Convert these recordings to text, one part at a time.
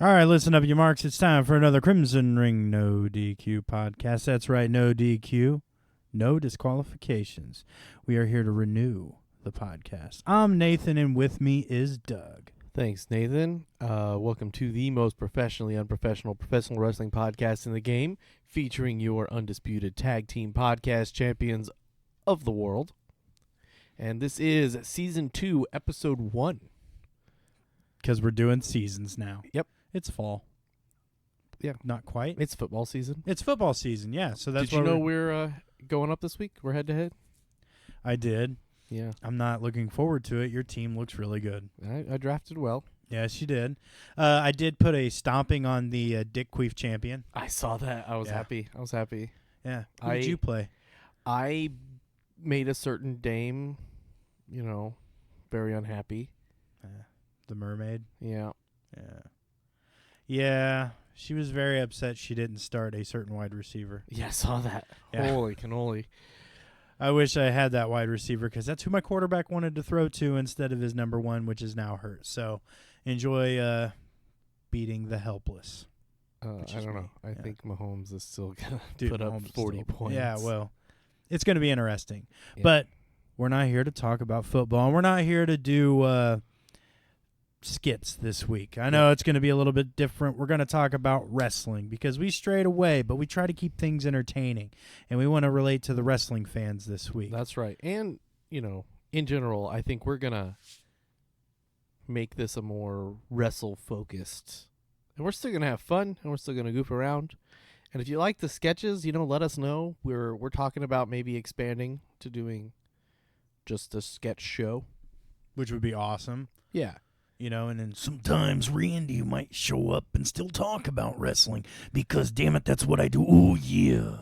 All right, listen up, you marks. It's time for another Crimson Ring No DQ podcast. That's right, no DQ, no disqualifications. We are here to renew the podcast. I'm Nathan, and with me is Doug. Thanks, Nathan. Welcome to the most professionally unprofessional professional wrestling podcast in the game, featuring your undisputed tag team podcast champions of the world. And this is Season 2, Episode 1. Because we're doing seasons now. Yep. It's fall. Yeah. Not quite. It's football season. It's football season, yeah. So that's Did you know we're going up this week? We're head-to-head? I did. Yeah. I'm not looking forward to it. Your team looks really good. I drafted well. Yes, you did. I did put a stomping on the Dick Queef champion. I saw that. I was happy. Yeah. Who did you play? I made a certain dame, very unhappy. The mermaid? Yeah. Yeah. Yeah, she was very upset she didn't start a certain wide receiver. Yeah, I saw that. Yeah. Holy cannoli. I wish I had that wide receiver because that's who my quarterback wanted to throw to instead of his number one, which is now hurt. So enjoy beating the helpless. I don't know. I think Mahomes is still going to put up Mahomes 40 points. Yeah, well, it's going to be interesting. Yeah. But we're not here to talk about football. And we're not here to do skits this week. I know it's going to be a little bit different. We're going to talk about wrestling because we strayed away, but we try to keep things entertaining, and we want to relate to the wrestling fans this week. That's right. And, in general, I think we're going to make this a more wrestle-focused. And we're still going to have fun, and we're still going to goof around. And if you like the sketches, let us know. We're talking about maybe expanding to doing just a sketch show. Which would be awesome. Yeah. And then sometimes Randy might show up and still talk about wrestling because, damn it, that's what I do. Oh, yeah.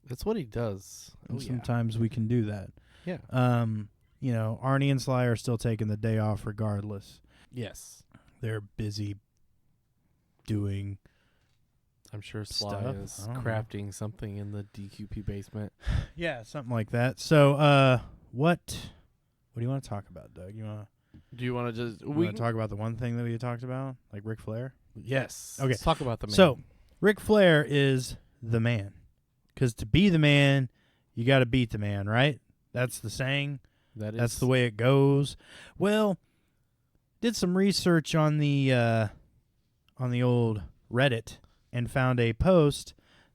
That's what he does. And sometimes we can do that. Yeah. Arnie and Sly are still taking the day off regardless. Yes. They're busy doing I'm sure Sly stuff. is crafting something in the DQP basement. Yeah, something like that. So, what do you want to talk about, Doug? Do you want to just... We want to talk about the one thing that we talked about, like Ric Flair? Yes. Okay. Let's talk about the man. So, Ric Flair is the man. Because to be the man, you got to beat the man, right? That's the saying. That's the way it goes. Well, did some research on the old Reddit and found a post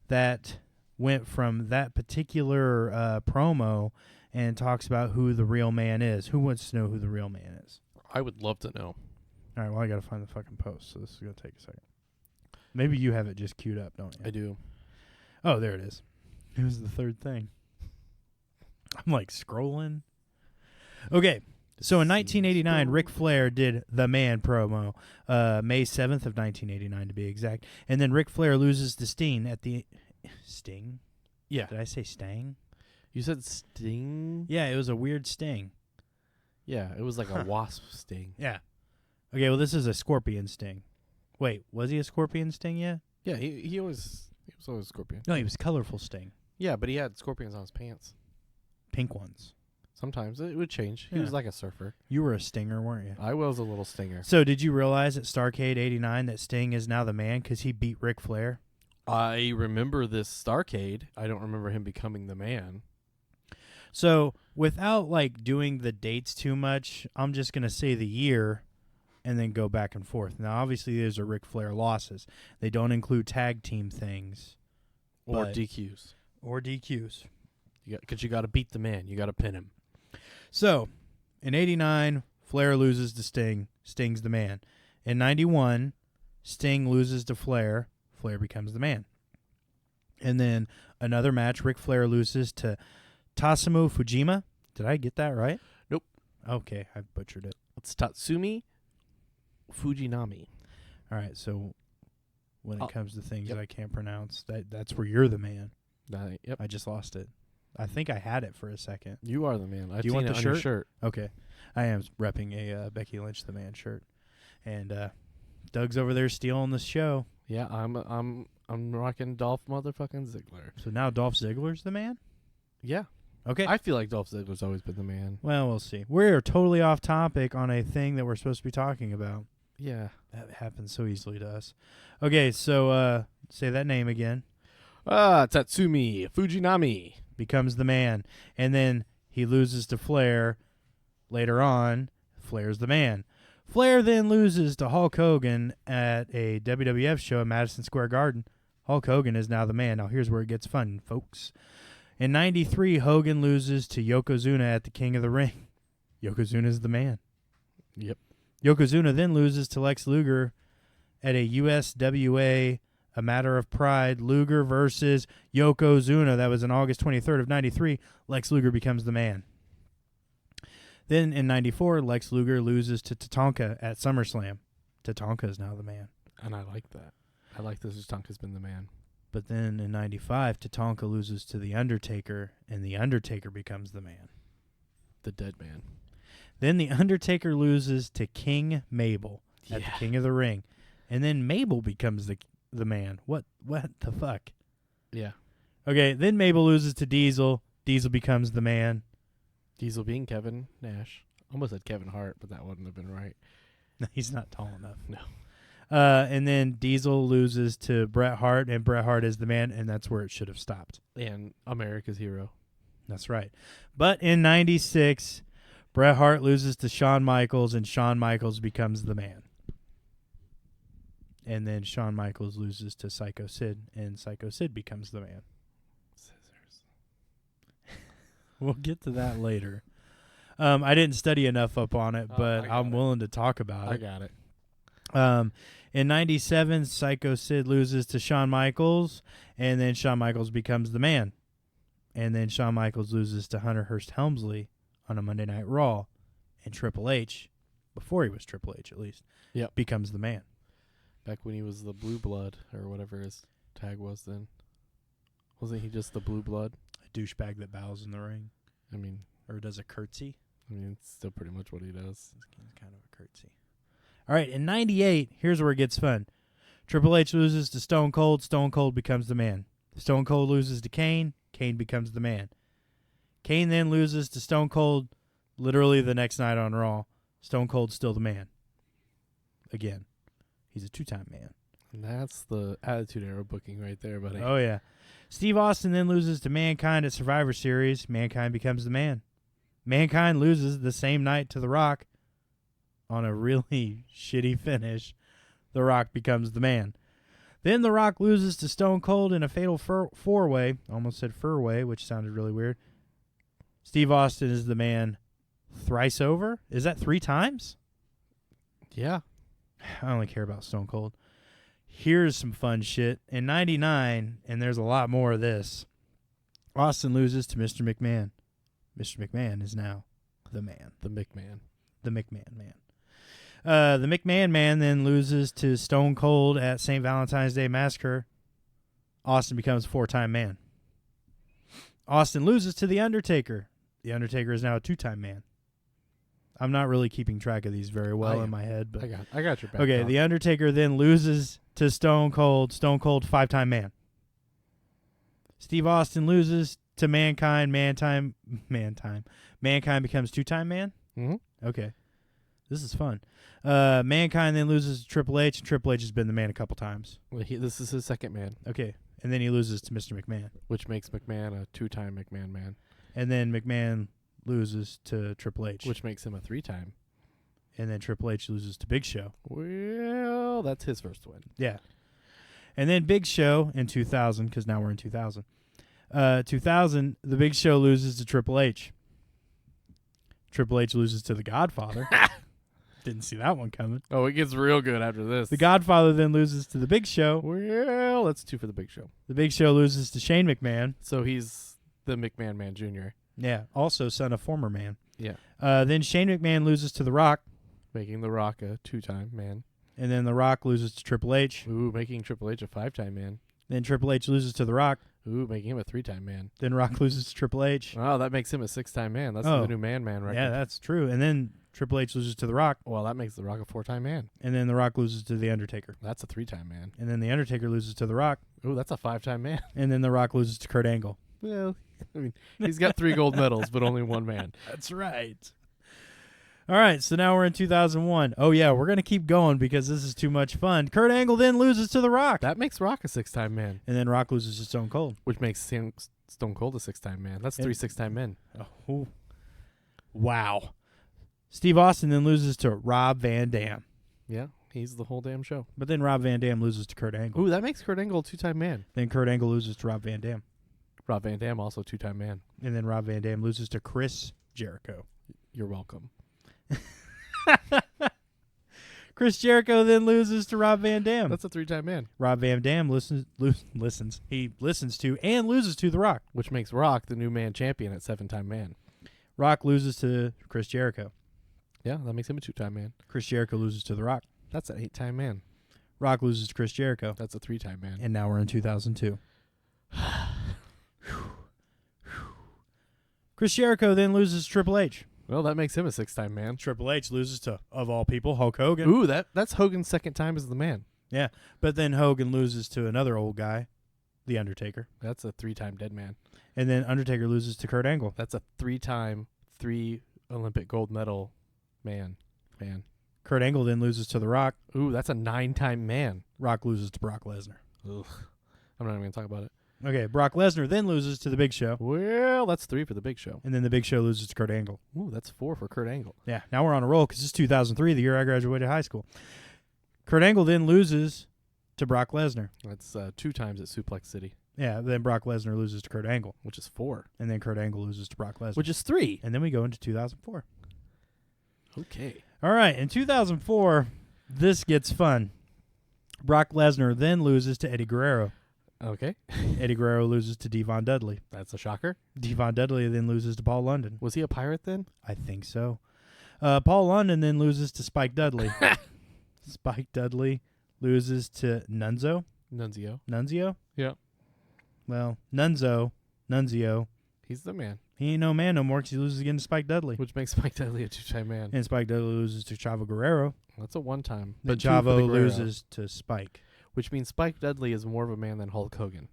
that went from that particular promo and talks about who the real man is. Who wants to know who the real man is? I would love to know. All right, well, I got to find the fucking post, so this is going to take a second. Maybe you have it just queued up, don't you? I do. Oh, there it is. It was the third thing. I'm like scrolling. Okay, so in 1989, Ric Flair did the Man promo, May 7th of 1989 to be exact. And then Ric Flair loses to Sting at the... Sting? Yeah. Did I say Stang? You said sting? Yeah, it was a weird sting. Yeah, it was like a wasp sting. Yeah. Okay, well, this is a scorpion sting. Wait, was he a scorpion sting yet? Yeah, he was always a scorpion. No, he was colorful sting. Yeah, but he had scorpions on his pants. Pink ones. Sometimes it would change. He Yeah. was like a surfer. You were a stinger, weren't you? I was a little stinger. So did you realize at Starrcade 89 that Sting is now the man because he beat Ric Flair? I remember this Starrcade. I don't remember him becoming the man. So without doing the dates too much, I'm just going to say the year and then go back and forth. Now, obviously, these are Ric Flair losses. They don't include tag team things. Or DQs. Or DQs. Because you got to beat the man. You got to pin him. So, in 89, Flair loses to Sting. Sting's the man. In 91, Sting loses to Flair. Flair becomes the man. And then another match, Ric Flair loses to Tatsumi Fujima. Did I get that right? Nope. Okay, I butchered it. It's Tatsumi Fujinami. All right, so when it comes to things Yep. I can't pronounce, that's where you're the man. Yep. I just lost it. I think I had it for a second. You are the man. Do you want the on your shirt? shirt? Okay. I am repping a Becky Lynch the Man shirt. And Doug's over there stealing the show. Yeah, I'm rocking Dolph motherfucking Ziggler. So now Dolph Ziggler's the man? Yeah. Okay. I feel like Dolph Ziggler's always been the man. Well, we'll see. We're totally off topic on a thing that we're supposed to be talking about. Yeah. That happens so easily to us. Okay, so say that name again. Tatsumi Fujinami. Becomes the man. And then he loses to Flair later on. Flair's the man. Flair then loses to Hulk Hogan at a WWF show at Madison Square Garden. Hulk Hogan is now the man. Now here's where it gets fun, folks. In 93, Hogan loses to Yokozuna at the King of the Ring. Yokozuna's the man. Yep. Yokozuna then loses to Lex Luger at a USWA A Matter of Pride. Luger versus Yokozuna. That was on August 23rd of 93. Lex Luger becomes the man. Then in 94, Lex Luger loses to Tatanka at SummerSlam. Tatanka is now the man. And I like that. I like this. Tatanka's been the man. But then in 95, Tatanka loses to The Undertaker, and The Undertaker becomes the man. The dead man. Then The Undertaker loses to King Mabel at the King of the Ring. And then Mabel becomes the man. What the fuck? Yeah. Okay, then Mabel loses to Diesel. Diesel becomes the man. Diesel being Kevin Nash. Almost said Kevin Hart, but that wouldn't have been right. He's not tall enough. No. And then Diesel loses to Bret Hart, and Bret Hart is the man, and that's where it should have stopped. And America's hero. That's right. But in 96, Bret Hart loses to Shawn Michaels, and Shawn Michaels becomes the man. And then Shawn Michaels loses to Psycho Sid, and Psycho Sid becomes the man. Scissors. We'll get to that later. I didn't study enough up on it, but I'm willing to talk about it. I got it. In 97, Psycho Sid loses to Shawn Michaels, and then Shawn Michaels becomes the man. And then Shawn Michaels loses to Hunter Hearst Helmsley on a Monday Night Raw, and Triple H, before he was Triple H at least, becomes the man. Back when he was the Blue Blood, or whatever his tag was then. Wasn't he just the Blue Blood? A douchebag that bows in the ring. I mean... Or does a curtsy. I mean, it's still pretty much what he does. It's kind of a curtsy. All right, in 98, here's where it gets fun. Triple H loses to Stone Cold. Stone Cold becomes the man. Stone Cold loses to Kane. Kane becomes the man. Kane then loses to Stone Cold literally the next night on Raw. Stone Cold's still the man. Again, he's a two-time man. And that's the Attitude Era booking right there, buddy. Oh, yeah. Steve Austin then loses to Mankind at Survivor Series. Mankind becomes the man. Mankind loses the same night to The Rock on a really shitty finish. The Rock becomes the man. Then The Rock loses to Stone Cold in a fatal four-way. Almost said fur-way, which sounded really weird. Steve Austin is the man thrice over. Is that 3 times? Yeah. I only care about Stone Cold. Here's some fun shit. In 99, and there's a lot more of this, Austin loses to Mr. McMahon. Mr. McMahon is now the man. The McMahon. The McMahon man. The McMahon man then loses to Stone Cold at St. Valentine's Day Massacre. Austin becomes 4-time man. Austin loses to The Undertaker. The Undertaker is now a 2-time man. I'm not really keeping track of these very well in my head, but I got your back. Okay, The Undertaker then loses to Stone Cold. Stone Cold, 5-time man. Steve Austin loses to Mankind. Mankind becomes 2-time man. Mm-hmm. Okay, this is fun. Mankind then loses to Triple H, and Triple H has been the man a couple times. Well, this is his second man. Okay, and then he loses to Mr. McMahon, which makes McMahon a 2-time McMahon man. And then McMahon loses to Triple H, which makes him a 3-time. And then Triple H loses to Big Show. Well, that's his first win. Yeah. And then Big Show in 2000, because now we're in 2000. 2000, the Big Show loses to Triple H. Triple H loses to The Godfather. Didn't see that one coming. Oh, it gets real good after this. The Godfather then loses to The Big Show. Well, that's 2 for The Big Show. The Big Show loses to Shane McMahon. So he's the McMahon man Jr. Yeah, also son of former man. Yeah. Then Shane McMahon loses to The Rock. Making The Rock a 2-time man. And then The Rock loses to Triple H. Ooh, making Triple H a 5-time man. Then Triple H loses to The Rock. Ooh, making him a 3-time man. Then Rock loses to Triple H. Oh, that makes him a 6-time man. That's the new man record. Yeah, that's true. And then Triple H loses to The Rock. Well, that makes The Rock a 4-time man. And then The Rock loses to The Undertaker. That's a 3-time man. And then The Undertaker loses to The Rock. Ooh, that's a 5-time man. And then The Rock loses to Kurt Angle. Well, I mean, he's got 3 gold medals, but only 1 man. That's right. All right, so now we're in 2001. Oh, yeah, we're going to keep going because this is too much fun. Kurt Angle then loses to The Rock. That makes Rock a 6-time man. And then Rock loses to Stone Cold. Which makes Stone Cold a 6-time man. That's 3 6-time men. Oh, wow. Steve Austin then loses to Rob Van Dam. Yeah, he's the whole damn show. But then Rob Van Dam loses to Kurt Angle. Ooh, that makes Kurt Angle a 2-time man. Then Kurt Angle loses to Rob Van Dam. Rob Van Dam also 2-time man. And then Rob Van Dam loses to Chris Jericho. You're welcome. Chris Jericho then loses to Rob Van Dam. That's a 3-time man. Rob Van Dam listens. He listens to and loses to The Rock. Which makes Rock the new man champion at 7-time man. Rock loses to Chris Jericho. Yeah, that makes him a 2-time man. Chris Jericho loses to The Rock. That's an 8-time man. Rock loses to Chris Jericho. That's a 3-time man. And now we're in 2002. Chris Jericho then loses to Triple H. Well, that makes him a 6-time man. Triple H loses to, of all people, Hulk Hogan. Ooh, that's Hogan's 2nd time as the man. Yeah, but then Hogan loses to another old guy, The Undertaker. That's a 3-time dead man. And then Undertaker loses to Kurt Angle. That's a 3-time, 3 Olympic gold medal man. Kurt Angle then loses to The Rock. Ooh, that's a 9-time man. Rock loses to Brock Lesnar. Ugh. I'm not even going to talk about it. Okay, Brock Lesnar then loses to The Big Show. Well, that's 3 for the Big Show. And then The Big Show loses to Kurt Angle. Ooh, that's 4 for Kurt Angle. Yeah, now we're on a roll because it's 2003, the year I graduated high school. Kurt Angle then loses to Brock Lesnar. That's 2 times at Suplex City. Yeah, then Brock Lesnar loses to Kurt Angle. Which is 4. And then Kurt Angle loses to Brock Lesnar. Which is 3. And then we go into 2004. Okay. All right, in 2004, this gets fun. Brock Lesnar then loses to Eddie Guerrero. Okay. Eddie Guerrero loses to Devon Dudley. That's a shocker. Devon Dudley then loses to Paul London. Was he a pirate then? I think so. Paul London then loses to Spike Dudley. Spike Dudley loses to Nunzio. Nunzio? Yeah. Well, Nunzio. He's the man. He ain't no man no more because he loses again to Spike Dudley. Which makes Spike Dudley a 2-time man. And Spike Dudley loses to Chavo Guerrero. That's a 1-time. Then Chavo loses to Spike. Which means Spike Dudley is more of a man than Hulk Hogan.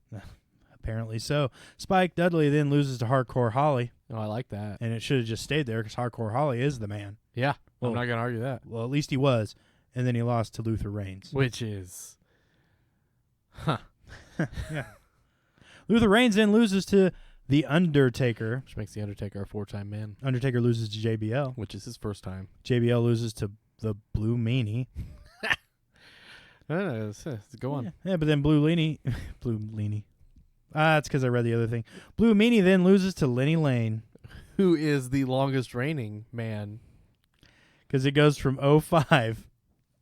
Apparently so. Spike Dudley then loses to Hardcore Holly. Oh, I like that. And it should have just stayed there because Hardcore Holly is the man. Yeah, well, I'm not going to argue that. Well, at least he was. And then he lost to Luther Reigns. Which is... Huh. Yeah. Luther Reigns then loses to The Undertaker. Which makes The Undertaker a 4-time man. Undertaker loses to JBL. Which is his first time. JBL loses to the Blue Meanie. Go on. Yeah, but then Blue Meanie. It's because I read the other thing. Blue Meanie then loses to Lenny Lane. Who is the longest reigning man. Because it goes from 05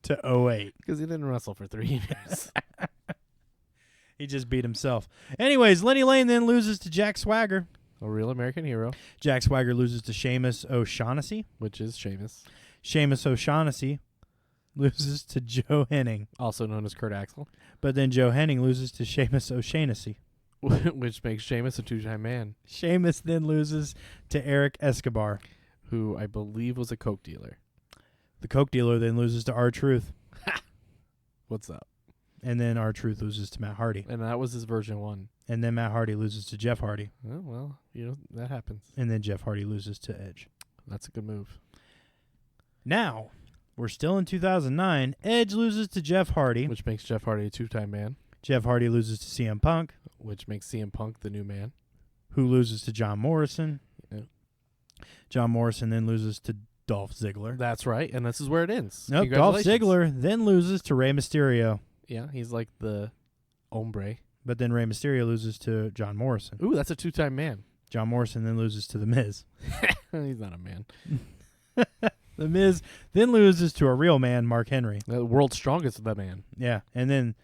to 08. Because he didn't wrestle for 3 years. He just beat himself. Anyways, Lenny Lane then loses to Jack Swagger. A real American hero. Jack Swagger loses to Sheamus O'Shaughnessy. Which is Sheamus. Sheamus O'Shaughnessy loses to Joe Henning. Also known as Kurt Axel. But then Joe Henning loses to Sheamus O'Shaughnessy. Which makes Sheamus a 2-time man. Sheamus then loses to Eric Escobar. Who I believe was a coke dealer. The coke dealer then loses to R-Truth. What's up? And then R-Truth loses to Matt Hardy. And that was his version 1. And then Matt Hardy loses to Jeff Hardy. Oh, well, that happens. And then Jeff Hardy loses to Edge. That's a good move. Now, we're still in 2009. Edge loses to Jeff Hardy. Which makes Jeff Hardy a 2-time man. Jeff Hardy loses to CM Punk. Which makes CM Punk the new man. Who loses to John Morrison. Yeah. John Morrison then loses to Dolph Ziggler. That's right, and this is where it ends. Nope, Dolph Ziggler then loses to Rey Mysterio. Yeah, he's like the hombre. But then Rey Mysterio loses to John Morrison. Ooh, that's a 2-time man. John Morrison then loses to The Miz. He's not a man. The Miz then loses to a real man, Mark Henry. The world's strongest man. Yeah, and then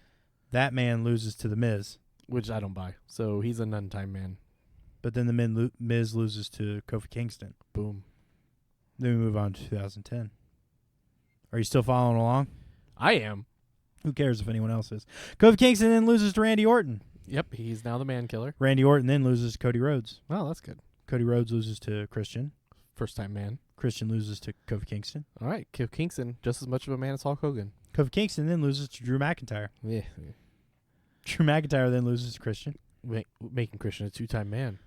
that man loses to The Miz. Which I don't buy. So he's a none-time man. But then the Miz loses to Kofi Kingston. Boom. Then we move on to 2010. Are you still following along? I am. Who cares if anyone else is? Kofi Kingston then loses to Randy Orton. Yep, he's now the man killer. Randy Orton then loses to Cody Rhodes. Oh, that's good. Cody Rhodes loses to Christian. First-time man. Christian loses to Kofi Kingston. All right, Kingston, just as much of a man as Hulk Hogan. Kofi Kingston then loses to Drew McIntyre. Yeah. Drew McIntyre then loses to Christian. Making Christian a 2-time man.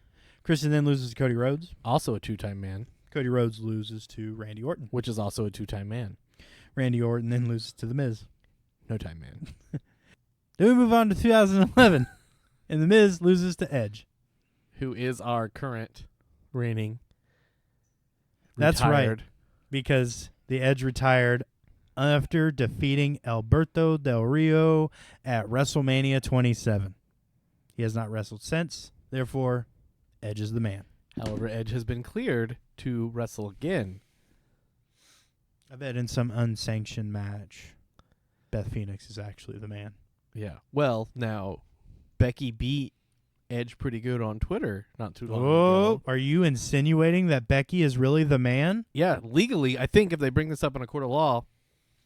Christian then loses to Cody Rhodes. Also a 2-time man. Cody Rhodes loses to Randy Orton. Which is also a 2-time man. Randy Orton then loses to The Miz. No time man. Then we move on to 2011, and The Miz loses to Edge. Who is our current reigning That's retired. right, because the Edge retired after defeating Alberto Del Rio at WrestleMania 27. He has not wrestled since, therefore, Edge is the man. However, Edge has been cleared to wrestle again. I bet in some unsanctioned match, Beth Phoenix is actually the man. Yeah. Well, now, Becky beat Edge pretty good on Twitter not too long ago. Are you insinuating that Becky is really the man? Yeah, legally, I think if they bring this up in a court of law,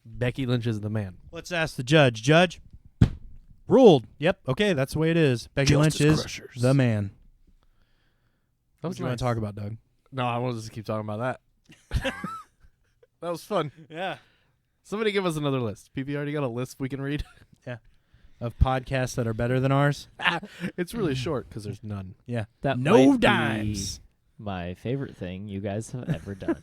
Becky Lynch is the man. Let's ask the judge. Judge, ruled. Yep, okay, that's the way it is. Becky Lynch is Crushers. the man. That What was do you want to talk about, Doug? No, I want to just keep talking about that. That was fun. Yeah. Somebody give us another list. PP already got a list we can read. Of podcasts that are better than ours? It's really short because there's none. Yeah. That No might dimes. be my favorite thing you guys have ever done.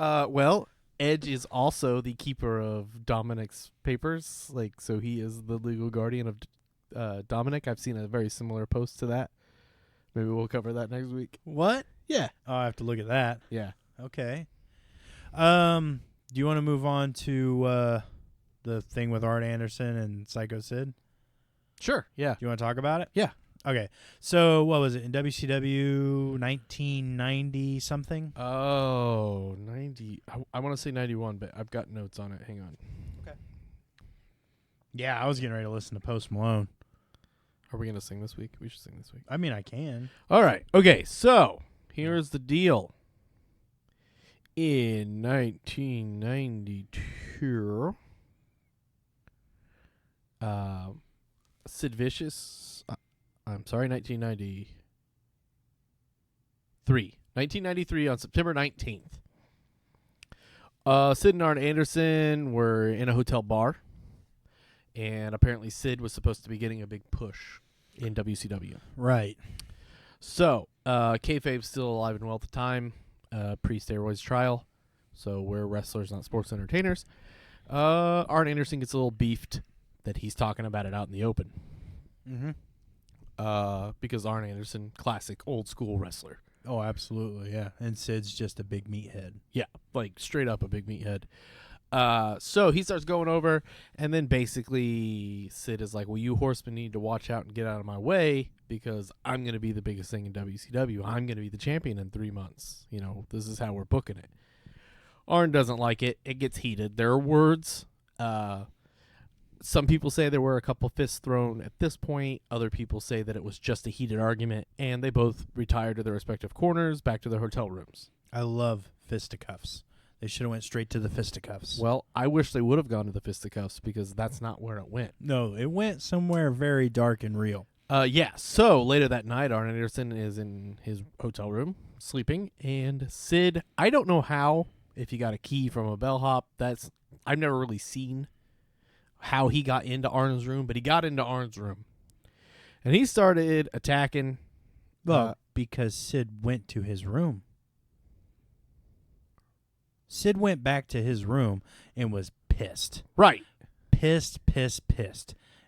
Well, Edge is also the keeper of Dominic's papers. So he is the legal guardian of Dominic. I've seen a very similar post to that. Maybe we'll cover that next week. What? Yeah. Oh, I have to look at that. Yeah. Okay. Do you want to move on to the thing with Arn Anderson and Psycho Sid? Sure. Yeah. Do you want to talk about it? Yeah. Okay. So, what was it? In WCW 1990 something? Oh, 90. I want to say 91, but I've got notes on it. Hang on. Yeah, I was getting ready to listen to Post Malone. Are we going to sing this week? We should sing this week. I mean, I can. All right. Okay. So here's the deal. In 1992, Sid Vicious, 1993 on September 19th. Sid and Arn Anderson were in a hotel bar, and apparently Sid was supposed to be getting a big push in WCW. Right. So, kayfabe's still alive and well at the time, pre-steroids trial, so we're wrestlers, not sports entertainers. Arn Anderson gets a little beefed that he's talking about it out in the open. Mm-hmm. Because Arn Anderson, classic old school wrestler. Oh, absolutely, yeah. And Sid's just a big meathead. Yeah, like straight up a big meathead. So he starts going over, and then basically Sid is like, well, you horsemen need to watch out and get out of my way because I'm going to be the biggest thing in WCW. I'm going to be the champion in 3 months. You know, this is how we're booking it. Arn doesn't like it. It gets heated. There are words. Some people say there were a couple fists thrown at this point. Other people say that it was just a heated argument, and they both retired to their respective corners, back to their hotel rooms. I love fisticuffs. They should have went straight to the fisticuffs. Well, I wish they would have gone to the fisticuffs because that's not where it went. No, it went somewhere very dark and real. Yeah. So later that night, Arn Anderson is in his hotel room sleeping, and Sid, I don't know how, if he got a key from a bellhop. I've never really seen how he got into Arn's room, but he got into Arn's room, and he started attacking. Well, because Sid went to his room. Sid went back to his room and was pissed. Right. Pissed.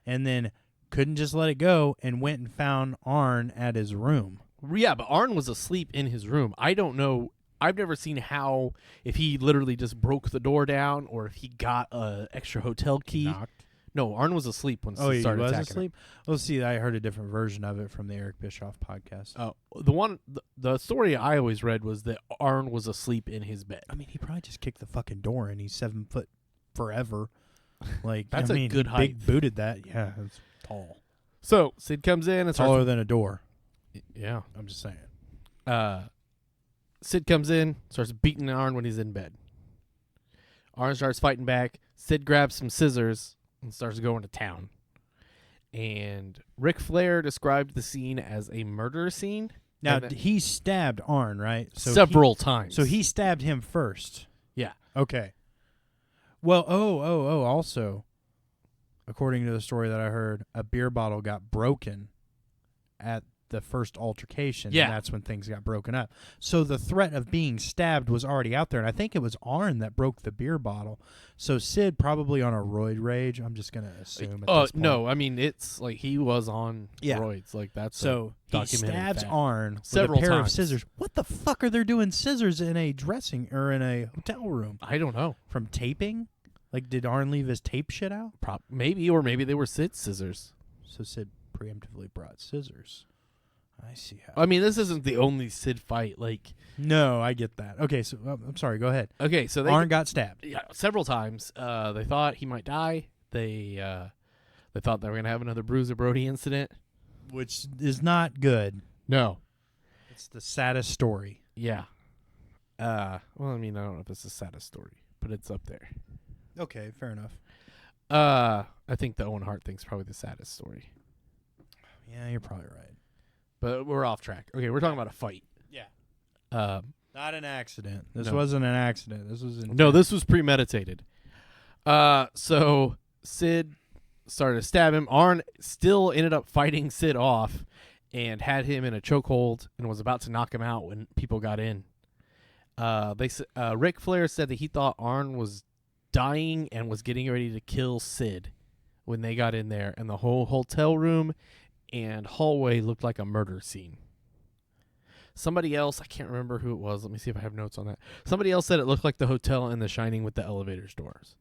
And then couldn't just let it go and went and found Arn at his room. Yeah, but Arn was asleep in his room. I don't know. I've never seen how, if he literally just broke the door down or if he got an extra hotel key. Knocked. No, Arn was asleep when Oh, Sid he started was attacking asleep? Well, see, I heard a different version of it from the Eric Bischoff podcast. Oh, the story I always read was that Arn was asleep in his bed. I mean, he probably just kicked the fucking door and he's 7 foot forever. Like, That's I a mean, good he height. big booted that. Yeah, it's tall. So Sid comes in and Taller than a door. Yeah, I'm just saying. Sid comes in, starts beating Arn when he's in bed. Arn starts fighting back. Sid grabs some scissors and starts going to town. And Ric Flair described the scene as a murder scene. Now, he stabbed Arn, right? Several times. So he stabbed him first. Yeah. Okay. Well, also, according to the story that I heard, a beer bottle got broken at the first altercation. Yeah. And that's when things got broken up. So the threat of being stabbed was already out there. And I think it was Arn that broke the beer bottle. So Sid probably on a roid rage. I'm just going to assume at this point. No, I mean, it's like he was on roids. Like, that's so he documented stabs fact. Arn with Several a pair times. of scissors. What the fuck are they doing scissors in a dressing or in a hotel room? I don't know. From taping? Like, did Arn leave his tape shit out? Maybe, or maybe they were Sid's scissors. So Sid preemptively brought scissors. I see how. I mean, this isn't the only Sid fight. Like, no, I get that. Okay, so I'm sorry. Go ahead. okay, so Arn got stabbed. Yeah, several times. They thought he might die. They thought they were gonna have another Bruiser Brody incident, Which is not good. No. It's the saddest story. Yeah. Well, I mean, I don't know if it's the saddest story, but it's up there. Okay, fair enough. I think the Owen Hart thing's probably the saddest story. Yeah, you're probably right. But we're off track. Okay, we're talking about a fight. Yeah. Not an accident. This No. wasn't an accident. This was No, this was premeditated. So Sid started to stab him. Arn still ended up fighting Sid off and had him in a chokehold and was about to knock him out when people got in. Ric Flair said that he thought Arn was dying and was getting ready to kill Sid when they got in there, and the whole hotel room and hallway looked like a murder scene. Somebody else, I can't remember who it was. Let me see if I have notes on that. Somebody else said it looked like the hotel in The Shining with the elevator doors.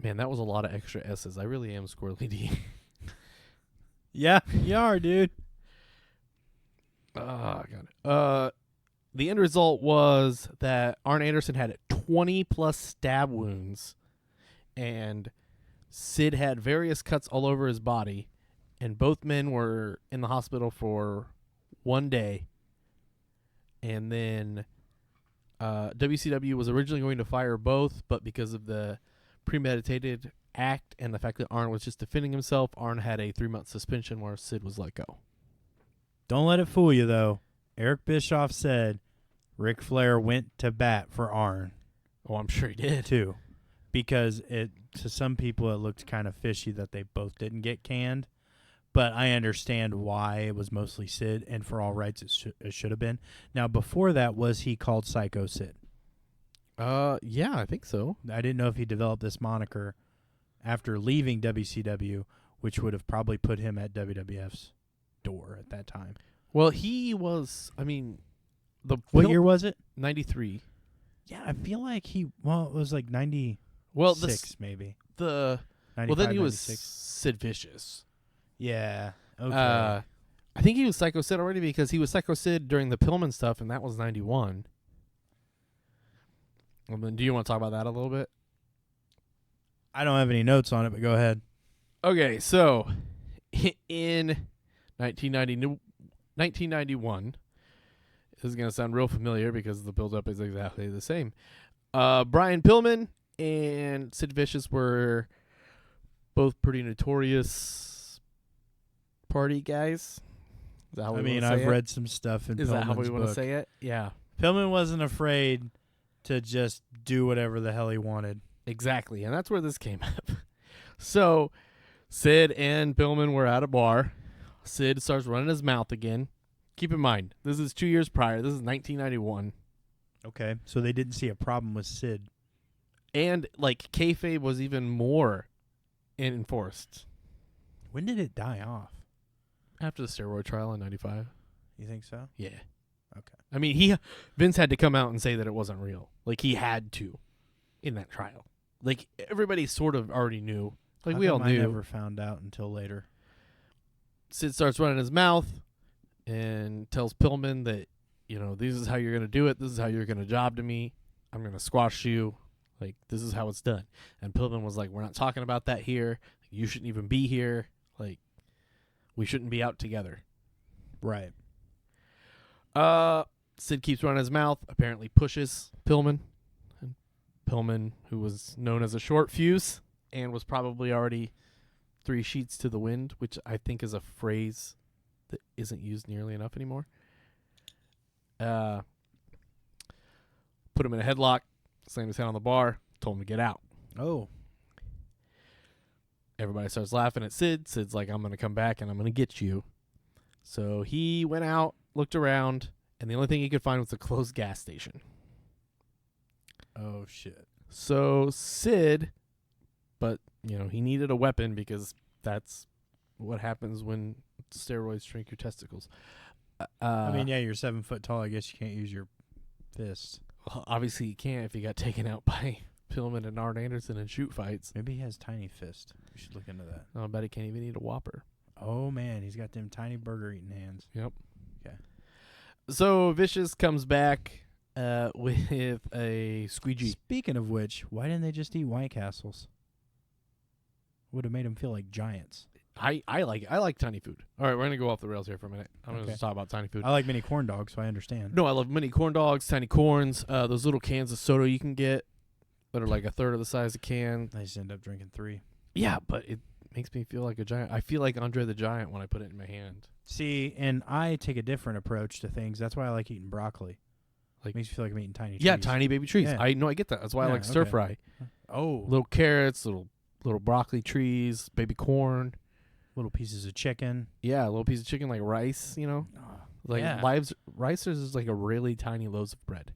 Man, that was a lot of extra S's. I really am Squirrely D. Yeah, you are, dude. I got it. The end result was that Arn Anderson had 20 plus stab wounds, and Sid had various cuts all over his body, and both men were in the hospital for 1 day. And then WCW was originally going to fire both, but because of the premeditated act and the fact that Arn was just defending himself, Arn had a 3-month suspension where Sid was let go. Don't let it fool you, though. Eric Bischoff said Ric Flair went to bat for Arn. Oh, I'm sure he did. Too. Because to some people it looked kind of fishy that they both didn't get canned. But I understand why it was mostly Sid, and for all rights it should have been. Now, before that, was he called Psycho Sid? Yeah, I think so. I didn't know if he developed this moniker after leaving WCW, which would have probably put him at WWF's door at that time. Well, he was, I mean, what year was it? 93. Yeah, I feel like it was like 96 maybe. Well, then he was Sid Vicious. Yeah. Okay. I think he was Psycho Sid already because he was Psycho Sid during the Pillman stuff, and that was 91. Well, then, do you want to talk about that a little bit? I don't have any notes on it, but go ahead. Okay, so in 1991, this is going to sound real familiar because the build-up is exactly the same. Brian Pillman and Sid Vicious were both pretty notorious party guys. Is that how I've read some stuff in Pillman's book. Is that how we want to say it? Yeah. Pillman wasn't afraid to just do whatever the hell he wanted. Exactly, and that's where this came up. So, Sid and Pillman were at a bar. Sid starts running his mouth again. Keep in mind, this is 2 years prior. This is 1991. Okay, so they didn't see a problem with Sid. And, like, kayfabe was even more enforced. When did it die off? After the steroid trial in 95. You think so? Yeah. Okay. I mean, Vince had to come out and say that it wasn't real. Like, he had to in that trial. Like, everybody sort of already knew. Like, we all knew. I never found out until later. Sid starts running his mouth and tells Pillman that, this is how you're going to do it. This is how you're going to job to me. I'm going to squash you. Like, this is how it's done. And Pillman was like, we're not talking about that here. You shouldn't even be here. Like, we shouldn't be out together. Right. Sid keeps running his mouth, apparently pushes Pillman. And Pillman, who was known as a short fuse and was probably already 3 sheets to the wind, which I think is a phrase that isn't used nearly enough anymore. Put him in a headlock, slammed his head on the bar, told him to get out. Oh. Everybody starts laughing at Sid. Sid's like, I'm going to come back and I'm going to get you. So he went out, looked around, and the only thing he could find was a closed gas station. Oh, shit. So Sid, but, he needed a weapon because that's what happens when steroids shrink your testicles. I mean, yeah, you're 7 foot tall. I guess you can't use your fist. Well, obviously you can't if he got taken out by Pillman and Arn Anderson in shoot fights. Maybe he has tiny fist. We should look into that. I bet he can't even eat a Whopper. Oh, man, he's got them tiny burger-eating hands. Yep. Okay. So Vicious comes back with a squeegee. Speaking of which, why didn't they just eat White Castles? Would have made them feel like giants. I like tiny food. All right, we're gonna go off the rails here for a minute. I'm gonna just talk about tiny food. I like mini corn dogs, so I understand. No, I love mini corn dogs, tiny corns, those little cans of soda you can get that are like a third of the size of a can. I just end up drinking 3. Yeah, but it makes me feel like a giant. I feel like Andre the Giant when I put it in my hand. See, and I take a different approach to things. That's why I like eating broccoli. Like, makes me feel like I'm eating tiny trees. Yeah, tiny baby trees. Yeah. I know, I get that. That's why I like stir fry. Oh. Little carrots, little broccoli trees, baby corn. Little pieces of chicken. Yeah, a little piece of chicken like rice, Like rice is like a really tiny loaves of bread.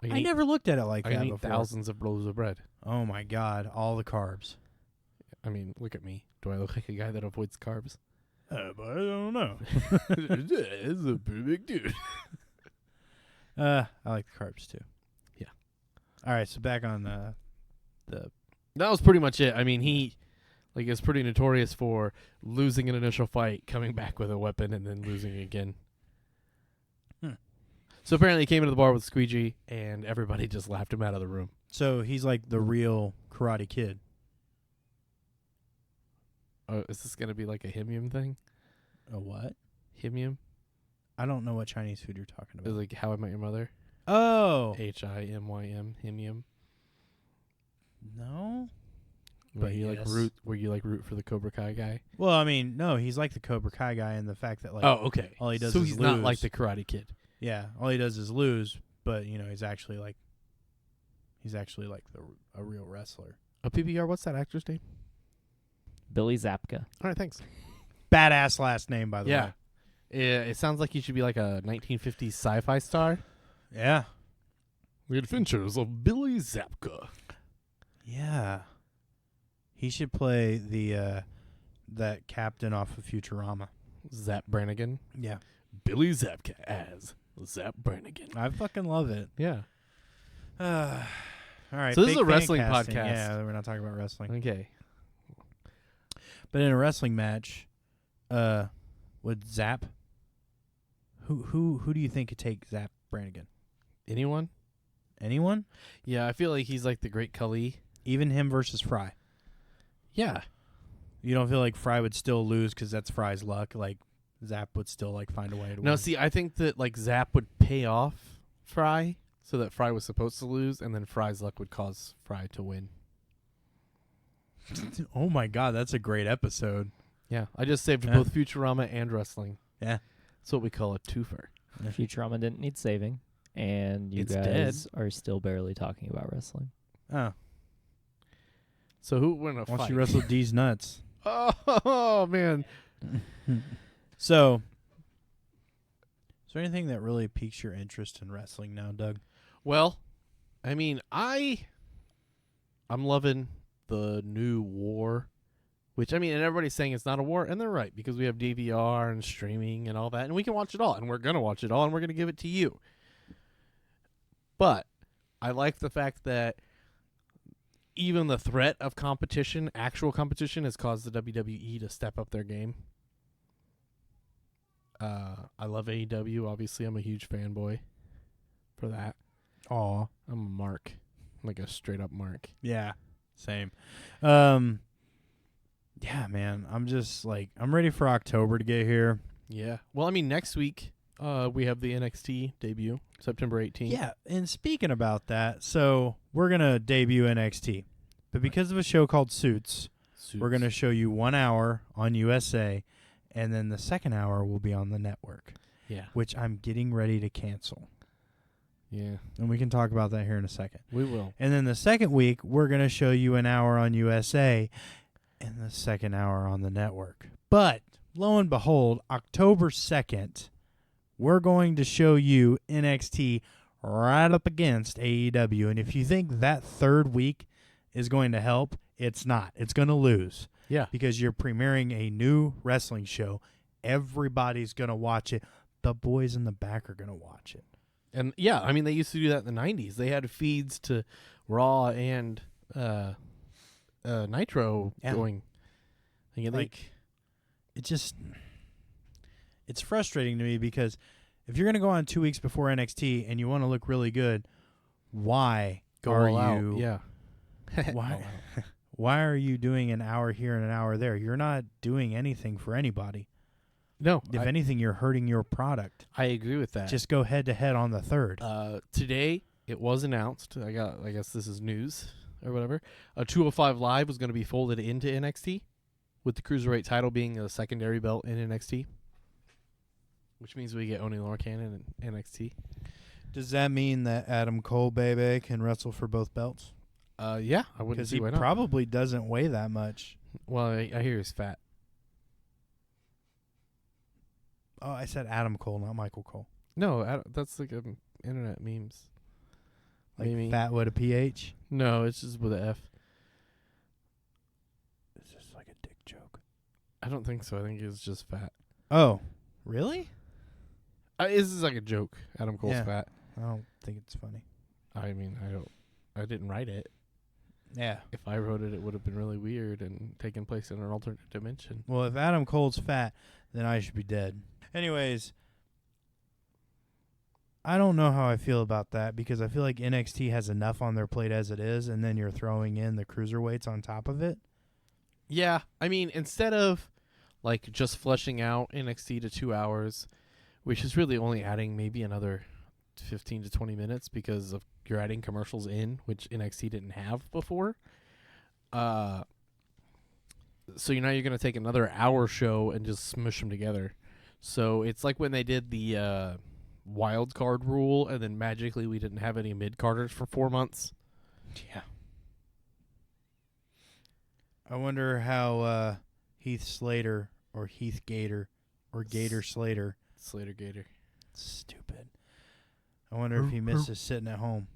I never looked at it like I that can eat before. thousands of loaves of bread. Oh, my God. All the carbs. I mean, look at me. Do I look like a guy that avoids carbs? But I don't know. It's a pretty big dude. I like the carbs, too. Yeah. All right, so back on the... That was pretty much it. I mean, he is pretty notorious for losing an initial fight, coming back with a weapon, and then losing again. So apparently he came into the bar with a squeegee, and everybody just laughed him out of the room. So he's like the real Karate Kid. Oh, is this going to be like a himyum thing? A what? Himyum? I don't know what Chinese food you're talking It's about. like How I Met Your Mother. Oh. Himym, himyum. No. Where But you yes. root for the Cobra Kai guy? Well, I mean, no, he's like the Cobra Kai guy in the fact that, like, okay. all he does so is he's lose. not like the Karate Kid. Yeah, all he does is lose, but, he's actually like a real wrestler. A PBR, what's that actor's name? Billy Zabka. All right, thanks. Badass last name, by the way. Yeah, it sounds like he should be like a 1950s sci-fi star. Yeah. The Adventures of Billy Zabka. Yeah. He should play the that captain off of Futurama. Zap Brannigan. Yeah. Billy Zabka as Zap Brannigan. I fucking love it. Yeah. All right. So this is fake a wrestling fan casting. podcast. Yeah, we're not talking about wrestling. Okay. But in a wrestling match, with Zap, who do you think could take Zap Brannigan? Anyone? Anyone? Yeah, I feel like he's like the Great Khali. Even him versus Fry. Yeah. You don't feel like Fry would still lose because that's Fry's luck? Like, Zap would still, like, find a way to win? No, see, I think that, like, Zap would pay off Fry so that Fry was supposed to lose, and then Fry's luck would cause Fry to win. Oh, my God. That's a great episode. Yeah. I just saved both Futurama and wrestling. Yeah. That's what we call a twofer. Futurama didn't need saving, and you It's guys are still barely talking about wrestling. Oh. So who won a fight? Once you wrestle D's nuts. Oh, man. So, is there anything that really piques your interest in wrestling now, Doug? Well, I mean, I'm loving the new war, which, I mean, and everybody's saying it's not a war, and they're right, because we have DVR and streaming and all that, and we can watch it all, and we're going to watch it all, and we're going to give it to you. But I like the fact that even the threat of competition, actual competition, has caused the WWE to step up their game. I love AEW. Obviously, I'm a huge fanboy for that. Aw. I'm a mark. Like a straight-up mark. Yeah. Same. Yeah, man. I'm just, like, I'm ready for October to get here. Yeah. Well, I mean, next week, we have the NXT debut, September 18th. Yeah, and speaking about that, so we're going to debut NXT. But because of a show called Suits, we're going to show you 1 hour on USA, and then the second hour will be on the network. Yeah. Which I'm getting ready to cancel. Yeah. And we can talk about that here in a second. We will. And then the second week, we're going to show you 1 hour on USA and the second hour on the network. But lo and behold, October 2nd, we're going to show you NXT right up against AEW. And if you think that third week is going to help, it's not. It's going to lose. Yeah. Because you're premiering a new wrestling show. Everybody's going to watch it. The boys in the back are going to watch it. And, yeah, I mean, they used to do that in the 90s. They had feeds to Raw and Nitro going. It's frustrating to me because if you're going to go on 2 weeks before NXT and you want to look really good, why are you? Yeah. Why are you doing an hour here and an hour there? You're not doing anything for anybody. No. If anything, you're hurting your product. I agree with that. Just go head to head on the third. Today it was announced. I guess this is news or whatever. 205 Live was going to be folded into NXT, with the Cruiserweight title being a secondary belt in NXT, which means we get Oni Lorcan in NXT. Does that mean that Adam Cole, baby, can wrestle for both belts? Yeah, I wouldn't see why not. Because he probably doesn't weigh that much. Well, I hear he's fat. Oh, I said Adam Cole, not Michael Cole. No, that's like internet memes. Like Maybe. fat with a PH? No, it's just with an F. Is this like a dick joke? I don't think so. I think it's just fat. Oh, really? This is like a joke. Adam Cole's fat. I don't think it's funny. I mean, I didn't write it. Yeah. If I wrote it, it would have been really weird and taken place in an alternate dimension. Well, if Adam Cole's fat, then I should be dead. Anyways, I don't know how I feel about that because I feel like NXT has enough on their plate as it is, and then you're throwing in the cruiserweights on top of it. Yeah, I mean, instead of like just fleshing out NXT to 2 hours, which is really only adding maybe another 15 to 20 minutes because of you're adding commercials in, which NXT didn't have before. So you're going to take another hour show and just smush them together. So it's like when they did the wild card rule, and then magically we didn't have any mid-carders for 4 months. Yeah. I wonder how Heath Slater or Heath Gator or Gator Slater. Slater Gator. Stupid. I wonder if he misses sitting at home.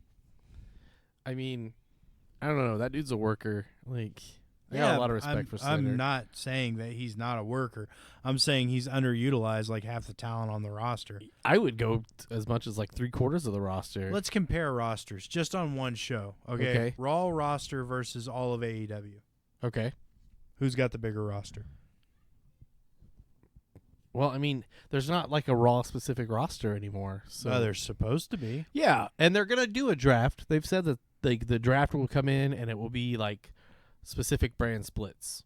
I mean, I don't know. That dude's a worker. Like, I got a lot of respect for Slater. I'm not saying that he's not a worker. I'm saying he's underutilized like half the talent on the roster. I would go as much as like 3/4 of the roster. Let's compare rosters just on one show. Okay. Raw roster versus all of AEW. Okay. Who's got the bigger roster? Well, I mean, there's not like a Raw specific roster anymore. So there's supposed to be. Yeah, and they're going to do a draft. They've said that the draft will come in and it will be like specific brand splits.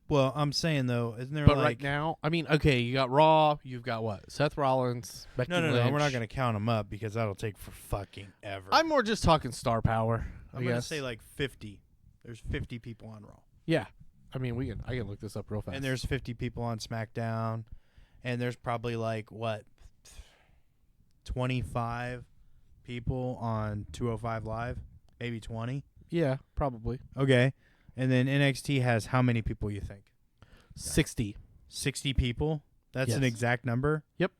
Well, I'm saying though, isn't there but right now, I mean, okay, you got Raw, you've got what? Seth Rollins, Becky Lynch. No, we're not going to count them up because that'll take for fucking ever. I'm more just talking star power. I'm going to say like 50. There's 50 people on Raw. Yeah. I mean, I can look this up real fast. And there's 50 people on SmackDown, and there's probably like 25 people on 205 Live, maybe 20. Yeah, probably. Okay, and then NXT has how many people you think? 60. 60 people. That's an Yes. exact number. Yep.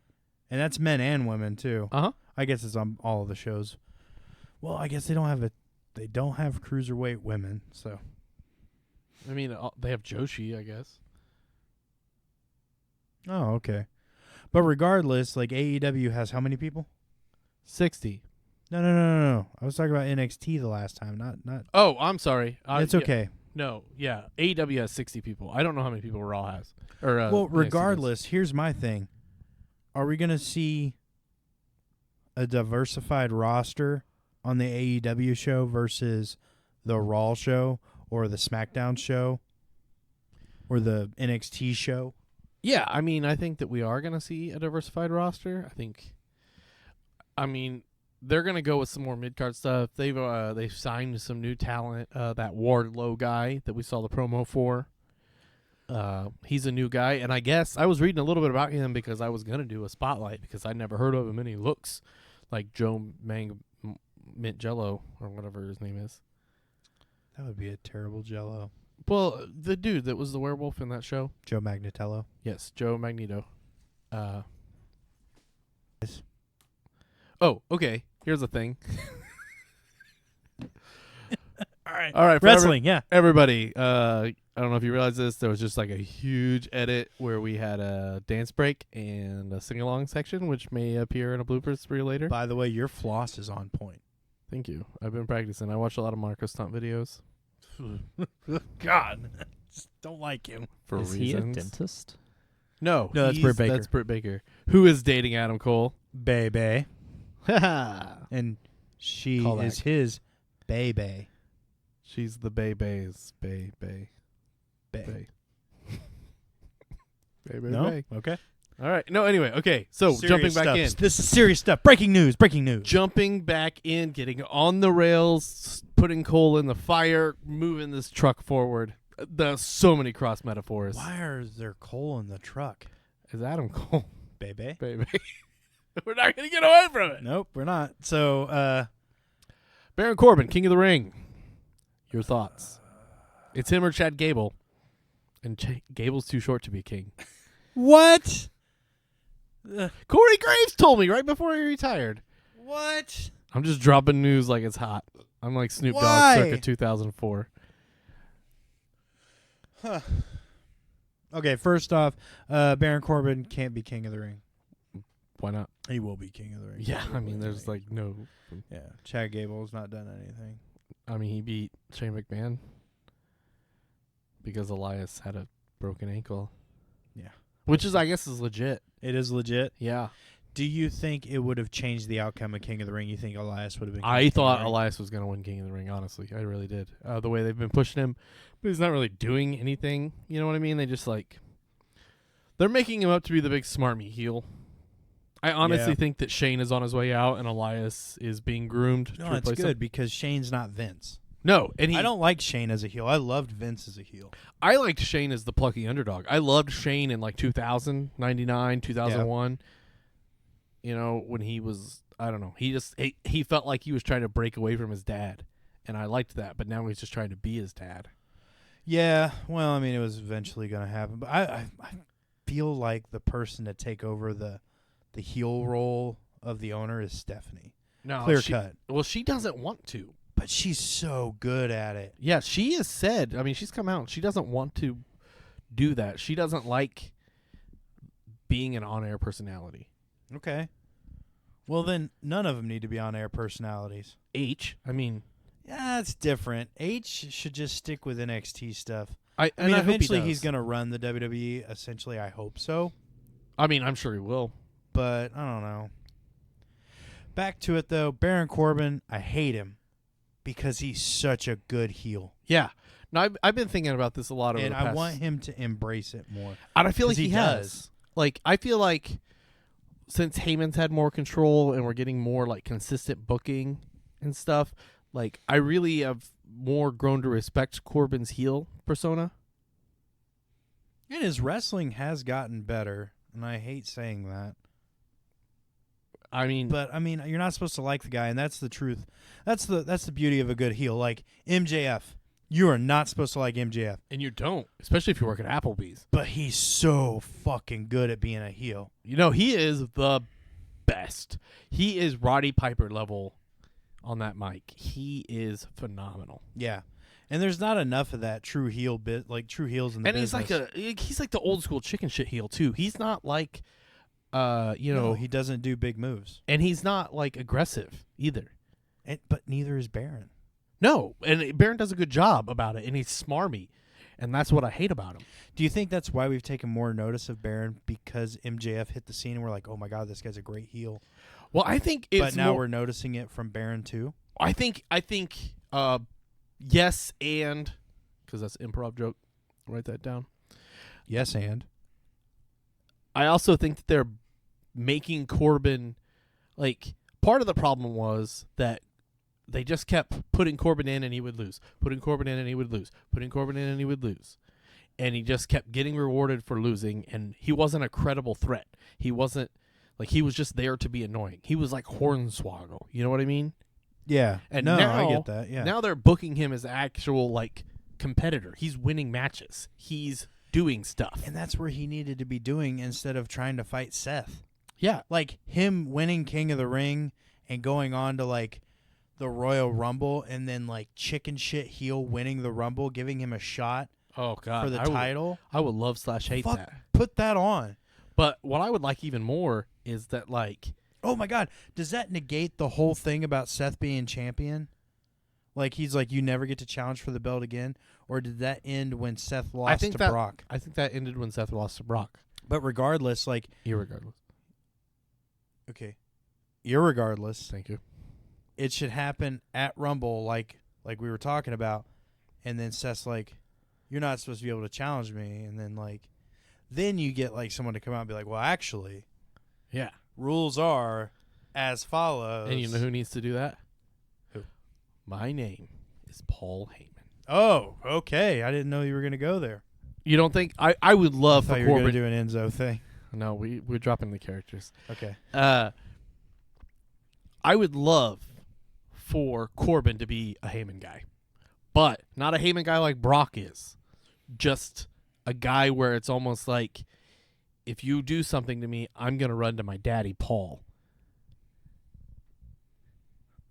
And that's men and women too. I guess it's on all of the shows. Well, I guess they don't have cruiserweight women, so. I mean, they have Joshi, I guess. Oh, okay. But regardless, like AEW has how many people? 60. No. I was talking about NXT the last time, not. Oh, I'm sorry. It's okay. No, yeah. AEW has 60 people. I don't know how many people Raw has. Well, regardless, here's my thing. Are we going to see a diversified roster on the AEW show versus the Raw show or the SmackDown show or the NXT show? Yeah, I mean, I think that we are going to see a diversified roster. I mean, they're going to go with some more mid-card stuff. They've signed some new talent. That Wardlow guy that we saw the promo for. He's a new guy, and I guess I was reading a little bit about him because I was going to do a spotlight because I'd never heard of him, and he looks like Joe Mint Jello or whatever his name is. That would be a terrible Jello. Well, the dude that was the werewolf in that show. Joe Magnatello. Yes, Joe Magneto. Oh, okay. Here's the thing. All right. Wrestling, yeah. Everybody, I don't know if you realize this. There was just like a huge edit where we had a dance break and a sing-along section, which may appear in a bloopers reel later. By the way, your floss is on point. Thank you. I've been practicing. I watch a lot of Marco Stunt videos. God, just don't like him for Is reasons. he a dentist? No, that's Britt Baker. That's Britt Baker, who is dating Adam Cole. Baby. Ha And she Callback. is his baby. She's the baby's baby. Bae. Baby. No? Okay. All right. No, anyway. Okay. So jumping back in. This is serious stuff. Breaking news. Jumping back in, getting on the rails, putting coal in the fire, moving this truck forward. There's so many cross metaphors. Why is there coal in the truck? Is Adam Cole? Baby. We're not going to get away from it. Nope, we're not. So, Baron Corbin, King of the Ring. Your thoughts? It's him or Chad Gable. And Gable's too short to be king. what? Corey Graves told me right before he retired. What? I'm just dropping news like it's hot. I'm like Snoop Dogg Why? circa 2004. Huh. Okay, first off, Baron Corbin can't be King of the Ring. Why not? He will be King of the Ring. Yeah, I mean, there's like no... Yeah, Chad Gable's not done anything. I mean, he beat Shane McMahon because Elias had a broken ankle. Yeah. Which is, I guess, is legit. It is legit. Yeah. Do you think it would have changed the outcome of King of the Ring? You think Elias would have been King I of the thought Ring? Elias was going to win King of the Ring, honestly. I really did. The way they've been pushing him. But he's not really doing anything. You know what I mean? They just like... They're making him up to be the big smarmy heel. I honestly think that Shane is on his way out and Elias is being groomed. No, to it's replace good him. because Shane's not Vince. No, and I don't like Shane as a heel. I loved Vince as a heel. I liked Shane as the plucky underdog. I loved Shane in like 2000, 99, 2001. You know, when he was, I don't know, he felt like he was trying to break away from his dad. And I liked that, but now he's just trying to be his dad. Yeah, well, I mean, it was eventually going to happen. But I feel like the person to take over the heel role of the owner is Stephanie. No, Clear cut. Well, she doesn't want to. But she's so good at it. Yeah, she has said, I mean, she's come out. She doesn't want to do that. She doesn't like being an on-air personality. Okay. Well, then none of them need to be on-air personalities. I mean... Yeah, it's different. H should just stick with NXT stuff. I mean, eventually he's going to run the WWE. Essentially, I hope so. I mean, I'm sure he will. But I don't know. Back to it, though. Baron Corbin, I hate him because he's such a good heel. Yeah. No, I've been thinking about this a lot over and the past. I want him to embrace it more. And I feel like he has. does. Like, I feel like since Heyman's had more control and we're getting more, like, consistent booking and stuff, like, I really have more grown to respect Corbin's heel persona. And his wrestling has gotten better, and I hate saying that. I mean, But I mean, you're not supposed to like the guy, and that's the truth. That's the beauty of a good heel. Like MJF, you are not supposed to like MJF, and you don't, especially if you work at Applebee's. but he's so fucking good at being a heel. You know, he is the best. He is Roddy Piper level on that mic. He is phenomenal. Yeah, and there's not enough of that true heel bit, like true heels in the And business. he's like the old school chicken shit heel too. He's not like, you know, No, he doesn't do big moves, and he's not like aggressive either. but neither is Baron. No, and Baron does a good job about it, and he's smarmy, and that's what I hate about him. Do you think that's why we've taken more notice of Baron because MJF hit the scene and we're like, oh my god, this guy's a great heel? Well, I think it's But now more, we're noticing it from Baron too. I think, yes, and because that's an improv joke. Write that down. Yes, and I also think that they're making Corbin, like, part of the problem was that they just kept putting Corbin in and he would lose, putting Corbin in and he would lose, putting Corbin in and he would lose. And he just kept getting rewarded for losing, and he wasn't a credible threat. He wasn't, like, he was just there to be annoying. He was like Hornswoggle. You know what I mean? yeah, And no, now, I get that. Yeah, Now they're booking him as actual, like, competitor. He's winning matches. He's doing stuff. And that's where he needed to be doing instead of trying to fight Seth. Yeah. Like him winning King of the Ring and going on to like the Royal Rumble and then like chicken shit heel winning the Rumble, giving him a shot Oh God, for the title. I would love / hate Fuck, that. Put that on. But what I would like even more is that like, oh my God, does that negate the whole thing about Seth being champion? Like he's like, you never get to challenge for the belt again, or did that end when Seth lost to Brock? I think that ended when Seth lost to Brock. But regardless, like Irregardless. Okay, irregardless, Thank you. it should happen at Rumble, like we were talking about, and then Seth's like, you're not supposed to be able to challenge me, and then you get like someone to come out and be like, well, actually, Yeah. rules are as follows. And you know who needs to do that? Who? My name is Paul Heyman. Oh, okay. I didn't know you were gonna go there. You don't think I would love I thought for you were gonna Corbin? do an Enzo thing. No, we're dropping the characters. Okay. I would love for Corbin to be a Heyman guy, but not a Heyman guy like Brock is. Just a guy where it's almost like, if you do something to me, I'm gonna run to my daddy Paul.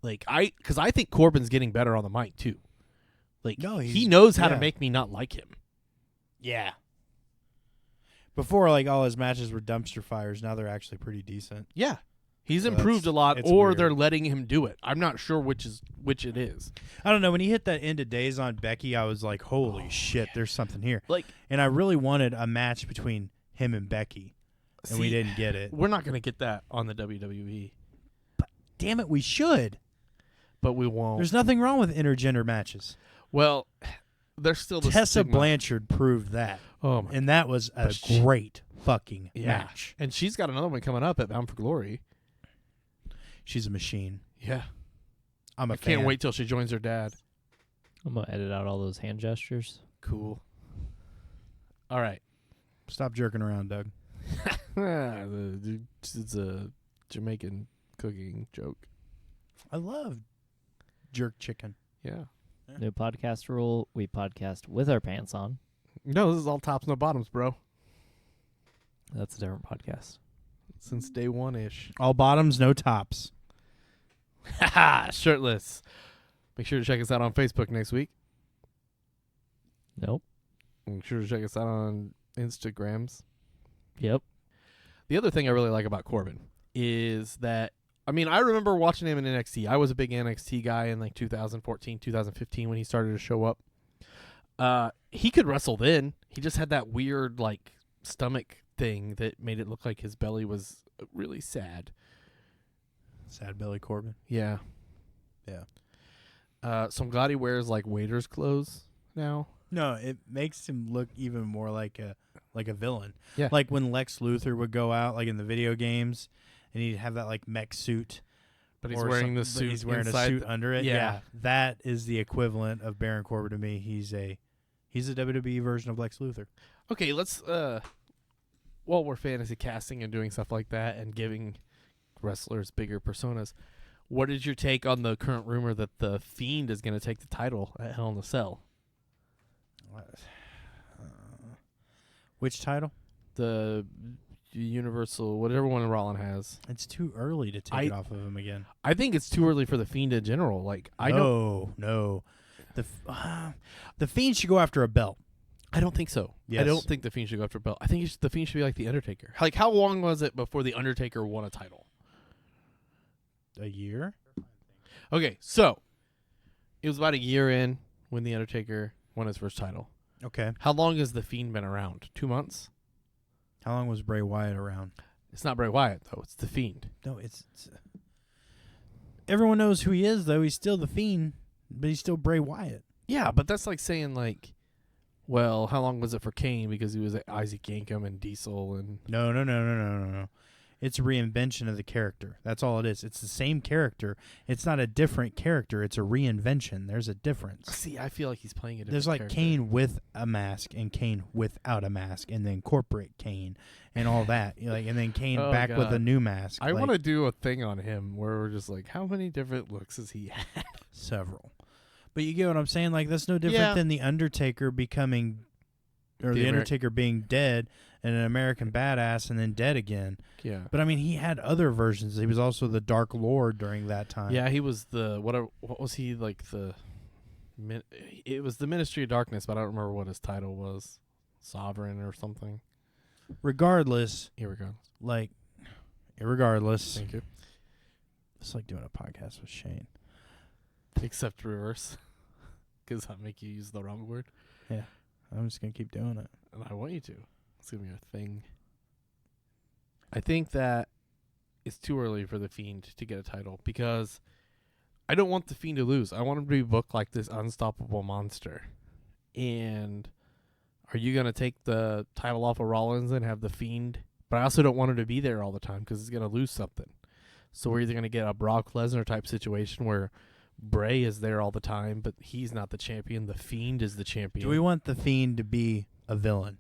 Like because I think Corbin's getting better on the mic too. Like No, he knows how to yeah. make me not like him. Yeah. Before, like all his matches were dumpster fires. Now they're actually pretty decent. Yeah. He's So improved a lot, it's or weird. they're letting him do it. I'm not sure which it is. I don't know. When he hit that end of days on Becky, I was like, holy shit, there's something here. Like, And I really wanted a match between him and Becky, and we see, didn't get it. We're not going to get that on the WWE, Damn it, we should. but we won't. There's nothing wrong with intergender matches. Well, there's still the Tessa stigma. Blanchard proved that, Oh my! and that was a But she- great fucking Yeah. match. And she's got another one coming up at Bound for Glory. She's a machine. Yeah, I'm a I fan. can't wait till she joins her dad. I'm gonna edit out all those hand gestures. Cool. All right. Stop jerking around, Doug. It's a Jamaican cooking joke. I love jerk chicken. Yeah. New podcast rule: we podcast with our pants on. No, this is all tops, no bottoms, bro. That's a different podcast. Since day one-ish. All bottoms, no tops. Haha, shirtless. Make sure to check us out on Facebook next week. Nope. Make sure to check us out on Instagrams. Yep. The other thing I really like about Corbin is that, I mean, I remember watching him in NXT. I was a big NXT guy in like 2014, 2015 when he started to show up. He could wrestle then. He just had that weird like stomach thing that made it look like his belly was really sad. Sad Billy Corbin. Yeah. Yeah. So I'm glad he wears like waiter's clothes now. No, it makes him look even more like a villain. Yeah. Like when Lex Luthor would go out, like in the video games, and he'd have that like mech suit. But he's or wearing the but suit. He's wearing a inside suit under it. yeah. That is the equivalent of Baron Corbin to me. He's a WWE version of Lex Luthor. Okay, let's while we're fantasy casting and doing stuff like that and giving wrestlers bigger personas, what is your take on the current rumor that the Fiend is going to take the title at Hell in a Cell? Which title? The Universal, whatever one Rollin has. It's too early to take it off of him again. I think it's too early for the Fiend in general. Like No. The Fiend should go after a belt. I don't think so. Yes. I don't think the Fiend should go after a belt. I think the Fiend should be like the Undertaker. Like, how long was it before the Undertaker won a title? A year? Okay, so it was about a year in when the Undertaker won his first title. Okay. How long has the Fiend been around? 2 months? How long was Bray Wyatt around? It's not Bray Wyatt, though. It's the Fiend. No, it's everyone knows who he is, though. He's still the Fiend, but he's still Bray Wyatt. Yeah, but that's like saying, like, well, how long was it for Kane? Because he was Isaac Yankem and Diesel and... No. It's a reinvention of the character. That's all it is. It's the same character. It's not a different character. It's a reinvention. There's a difference. See, I feel like he's playing a different There's like character. Kane with a mask and Kane without a mask, and then corporate Kane and all that. Like, and then Kane Oh, back with God. a new mask. I like, want to do a thing on him where we're just like, how many different looks has he had? several. But you get what I'm saying? Like, that's no different than The Undertaker becoming, or The Undertaker being dead and an American badass and then dead again. Yeah. But, I mean, he had other versions. He was also the Dark Lord during that time. Yeah, he was what was he, like, it was the Ministry of Darkness, but I don't remember what his title was. Sovereign or something. Regardless. Irregardless. Irregardless. Thank you. It's like doing a podcast with Shane. Except reverse. Because I make you use the wrong word. Yeah. I'm just going to keep doing it. And I want you to. It's going to be our thing. I think that it's too early for The Fiend to get a title because I don't want The Fiend to lose. I want him to be booked like this unstoppable monster. And are you going to take the title off of Rollins and have The Fiend? But I also don't want him to be there all the time because he's going to lose something. So we're either going to get a Brock Lesnar type situation where Bray is there all the time, but he's not the champion. The Fiend is the champion. Do we want The Fiend to be a villain?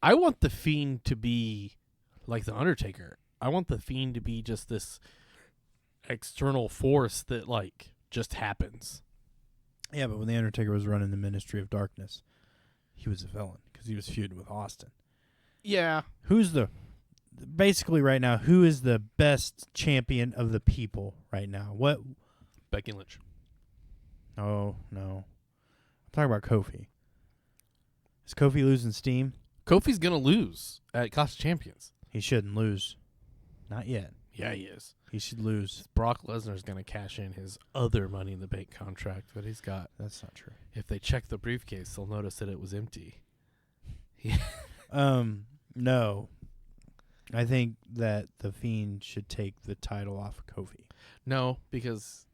I want The Fiend to be like The Undertaker. I want The Fiend to be just this external force that, like, just happens. Yeah, but when The Undertaker was running the Ministry of Darkness, he was a villain because he was feuding with Austin. Yeah. Basically right now, who is the best champion of the people right now? What? Becky Lynch. Oh, no. I'm talking about Kofi. Is Kofi losing steam? Kofi's going to lose at Clash of Champions. He shouldn't lose. Not yet. Yeah, he is. He should lose. Brock Lesnar's going to cash in his other Money in the Bank contract that he's got. That's not true. If they check the briefcase, they'll notice that it was empty. No. I think that The Fiend should take the title off of Kofi. No, because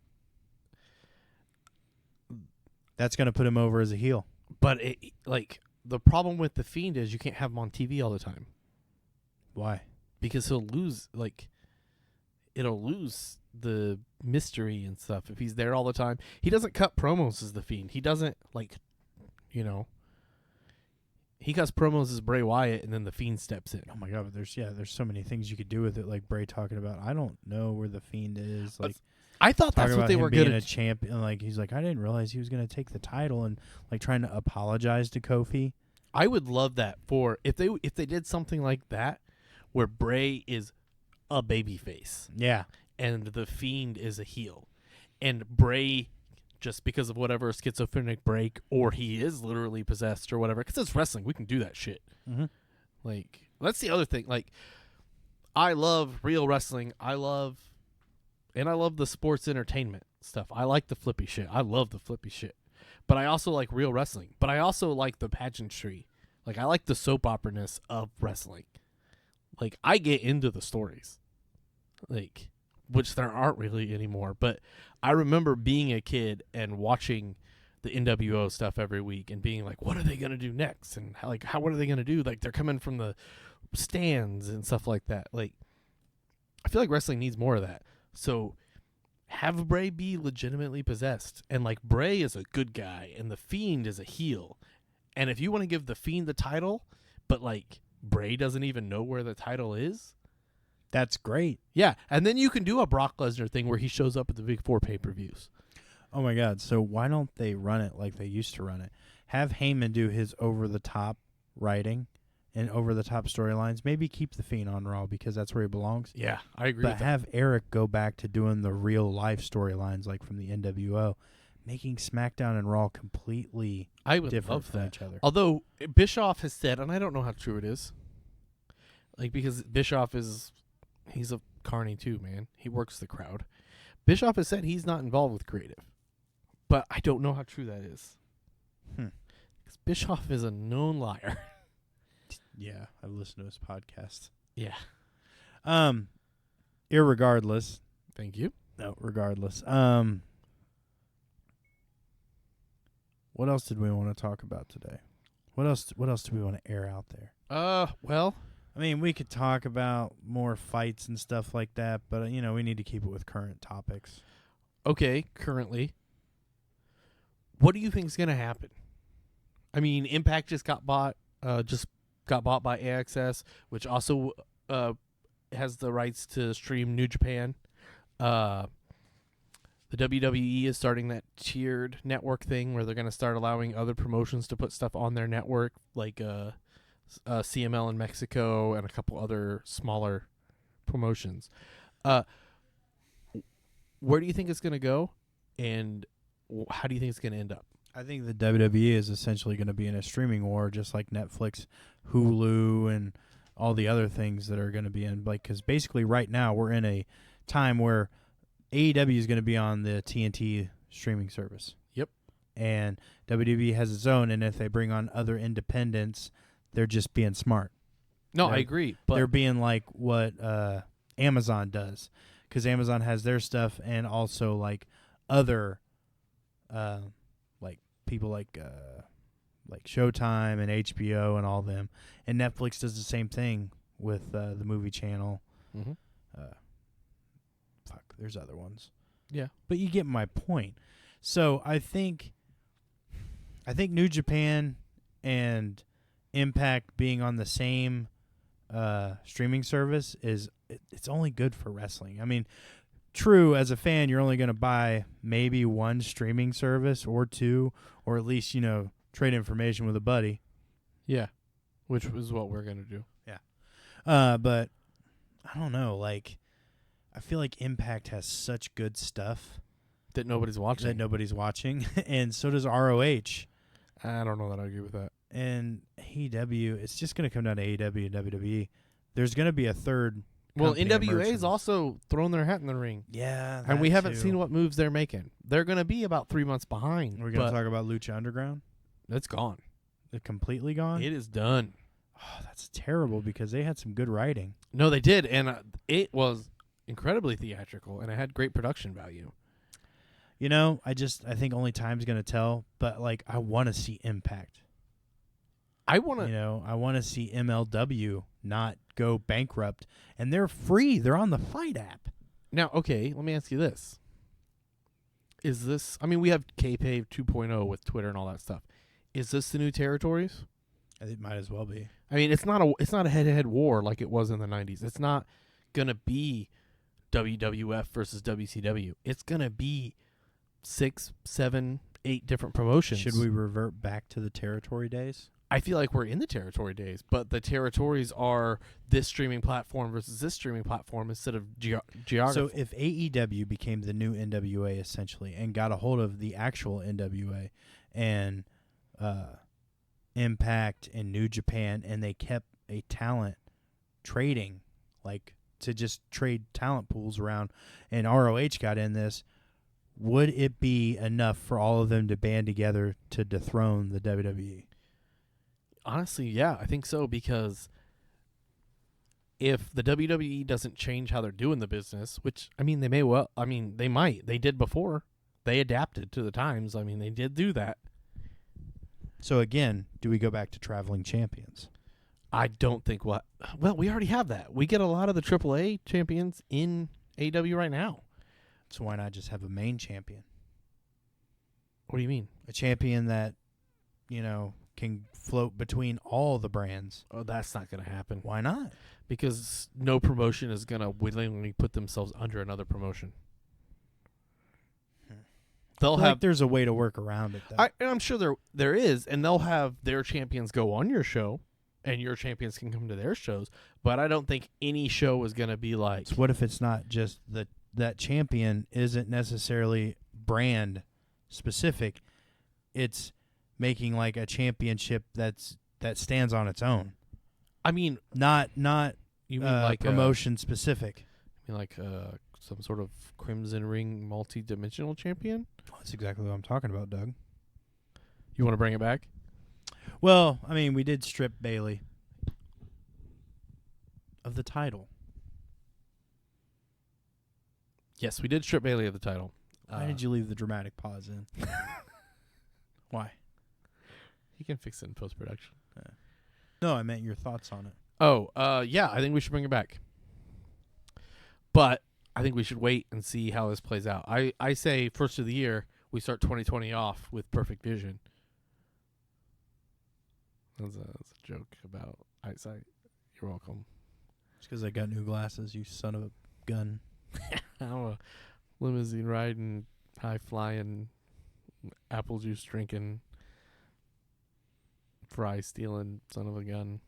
that's going to put him over as a heel. But the problem with The Fiend is you can't have him on TV all the time. Why? Because he'll lose, it'll lose the mystery and stuff if he's there all the time. He doesn't cut promos as The Fiend. He doesn't, he cuts promos as Bray Wyatt, and then The Fiend steps in. Oh my God! But there's so many things you could do with it, like Bray talking about. I don't know where The Fiend is. Like, I thought that's what they were being good a at. champion. Like, he's like, I didn't realize he was going to take the title, and like trying to apologize to Kofi. I would love that for if they did something like that, where Bray is a babyface, yeah, and The Fiend is a heel, and Bray, just because of whatever schizophrenic break, or he is literally possessed or whatever, because it's wrestling, we can do that shit. Mm-hmm. Like, that's the other thing. Like, I love real wrestling. I love the sports entertainment stuff. I like the flippy shit. I love the flippy shit. But I also like real wrestling. But I also like the pageantry. Like, I like the soap opera-ness of wrestling. Like, I get into the stories. Like, which there aren't really anymore. But I remember being a kid and watching the NWO stuff every week and being like, what are they going to do next? And what are they going to do? Like, they're coming from the stands and stuff like that. Like, I feel like wrestling needs more of that. So have Bray be legitimately possessed. And, like, Bray is a good guy and The Fiend is a heel. And if you want to give The Fiend the title, but, like, Bray doesn't even know where the title is, that's great. Yeah, and then you can do a Brock Lesnar thing where he shows up at the Big Four pay-per-views. Oh, my God. So why don't they run it like they used to run it? Have Heyman do his over-the-top writing and over-the-top storylines. Maybe keep The Fiend on Raw because that's where he belongs. Yeah, I agree But with that. have Eric go back to doing the real-life storylines like from the NWO, making SmackDown and Raw completely different from each other. Although Bischoff has said, and I don't know how true it is, like, because Bischoff he's a carny too, man. He works the crowd. Bischoff has said he's not involved with creative. But I don't know how true that is. Because Bischoff is a known liar. Yeah, I've listened to his podcast. Yeah. Irregardless. Thank you. No, regardless. What else did we want to talk about today? What else do we want to air out there? Well, I mean, we could talk about more fights and stuff like that, but we need to keep it with current topics. Okay, currently. What do you think is going to happen? I mean, Impact just got bought by AXS, which also has the rights to stream New Japan. The The WWE is starting that tiered network thing where they're going to start allowing other promotions to put stuff on their network, like CML in Mexico and a couple other smaller promotions. Where do you think it's going to go, and how do you think it's going to end up? I think the WWE is essentially going to be in a streaming war, just like Netflix, Hulu, and all the other things that are going to be in. Like, because basically right now we're in a time where AEW is going to be on the TNT streaming service. Yep. And WWE has its own, and if they bring on other independents, they're just being smart. No, I agree. But they're being like what Amazon does, because Amazon has their stuff and also like other like people like Showtime and HBO and all them. And Netflix does the same thing with the movie channel. Mm-hmm. There's other ones. Yeah. But you get my point. So I think New Japan and Impact being on the same streaming service it's only good for wrestling. I mean, true, as a fan, you're only going to buy maybe one streaming service or two, or at least, trade information with a buddy. Yeah, which is what we're going to do. Yeah. But I don't know, like, I feel like Impact has such good stuff that nobody's watching. And so does ROH. I don't know that I agree with that. And AEW, it's just going to come down to AEW and WWE. There's going to be a third. Well, NWA's also thrown their hat in the ring. Yeah, and we haven't seen what moves they're making. They're going to be about 3 months behind. We're going to talk about Lucha Underground. It's gone. It's completely gone? It is done. Oh, that's terrible because they had some good writing. No, they did, and it was incredibly theatrical, and it had great production value. I think only time's going to tell, but, like, I want to see Impact. I want to... I want to see MLW not go bankrupt, and they're free. They're on the Fight app. Now, okay, let me ask you this. Is this... I mean, we have K-Pave 2.0 with Twitter and all that stuff. Is this the new territories? It might as well be. I mean, it's not a head-to-head war like it was in the 90s. It's not going to be WWF versus WCW. It's going to be 6, 7, 8 different promotions. Should we revert back to the territory days? I feel like we're in the territory days, but the territories are this streaming platform versus this streaming platform instead of geography. So if AEW became the new NWA essentially and got a hold of the actual NWA and Impact and New Japan, and they kept a talent trading, like to just trade talent pools around, and ROH got in this, would it be enough for all of them to band together to dethrone the WWE? Honestly, yeah, I think so, because if the WWE doesn't change how they're doing the business, which, I mean, they might. They did before. They adapted to the times. I mean, they did do that. So, again, do we go back to traveling champions? I don't think well, we already have that. We get a lot of the AAA champions in AEW right now. So why not just have a main champion? What do you mean? A champion that, can float between all the brands. Oh, that's not going to happen. Why not? Because no promotion is going to willingly put themselves under another promotion. They'll have. Like there's a way to work around it, though. I'm sure there is, and they'll have their champions go on your show, and your champions can come to their shows. But I don't think any show is going to be like. So what if it's not just that champion isn't necessarily brand specific? It's making like a championship that stands on its own. I mean, not you mean like promotion specific. You mean like some sort of Crimson Ring multi-dimensional champion? That's exactly what I'm talking about, Doug. You want to bring it back? Well, I mean, we did strip Bayley of the title. Yes, we did strip Bayley of the title. Why did you leave the dramatic pause in? Why? You can fix it in post-production. No, I meant your thoughts on it. Oh, yeah, I think we should bring it back. But I think we should wait and see how this plays out. I say first of the year, we start 2020 off with perfect vision. That's a joke about eyesight. You're welcome. It's because I got new glasses, you son of a gun. I'm a limousine riding, high flying, apple juice drinking, fry stealing son of a gun.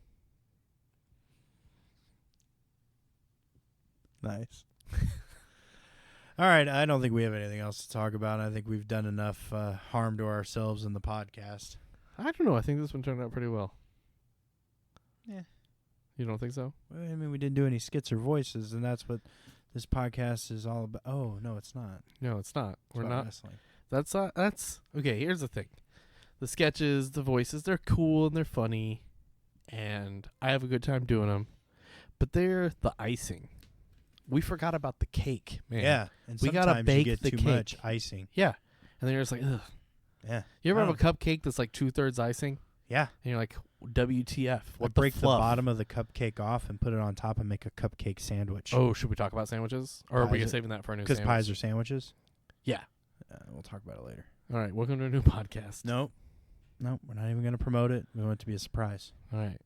Nice. All right, I don't think we have anything else to talk about. I think we've done enough harm to ourselves in the podcast. I don't know. I think this one turned out pretty well. Yeah. You don't think so? Well, I mean, we didn't do any skits or voices, and that's what this podcast is all about. Oh, no, it's not. No, it's not. We're It's not. wrestling. That's okay. Here's the thing: the sketches, the voices, they're cool and they're funny, and I have a good time doing them. But they're the icing. We forgot about the cake, man. Yeah, and We gotta sometimes bake you get the too cake. much icing. Yeah, and then you're just like, ugh. Yeah. You ever have Oh. a cupcake that's like 2/3 icing, Yeah. and you're like, WTF? What Break the the fluff? bottom of the cupcake off and put it on top and make a cupcake sandwich. Oh, should we talk about sandwiches, or are we Pies are- saving that for a new? Because sandwich? pies are sandwiches? Yeah. We'll talk about it later. All right, welcome to a new podcast. Nope, we're not even going to promote it. We want it to be a surprise. All right,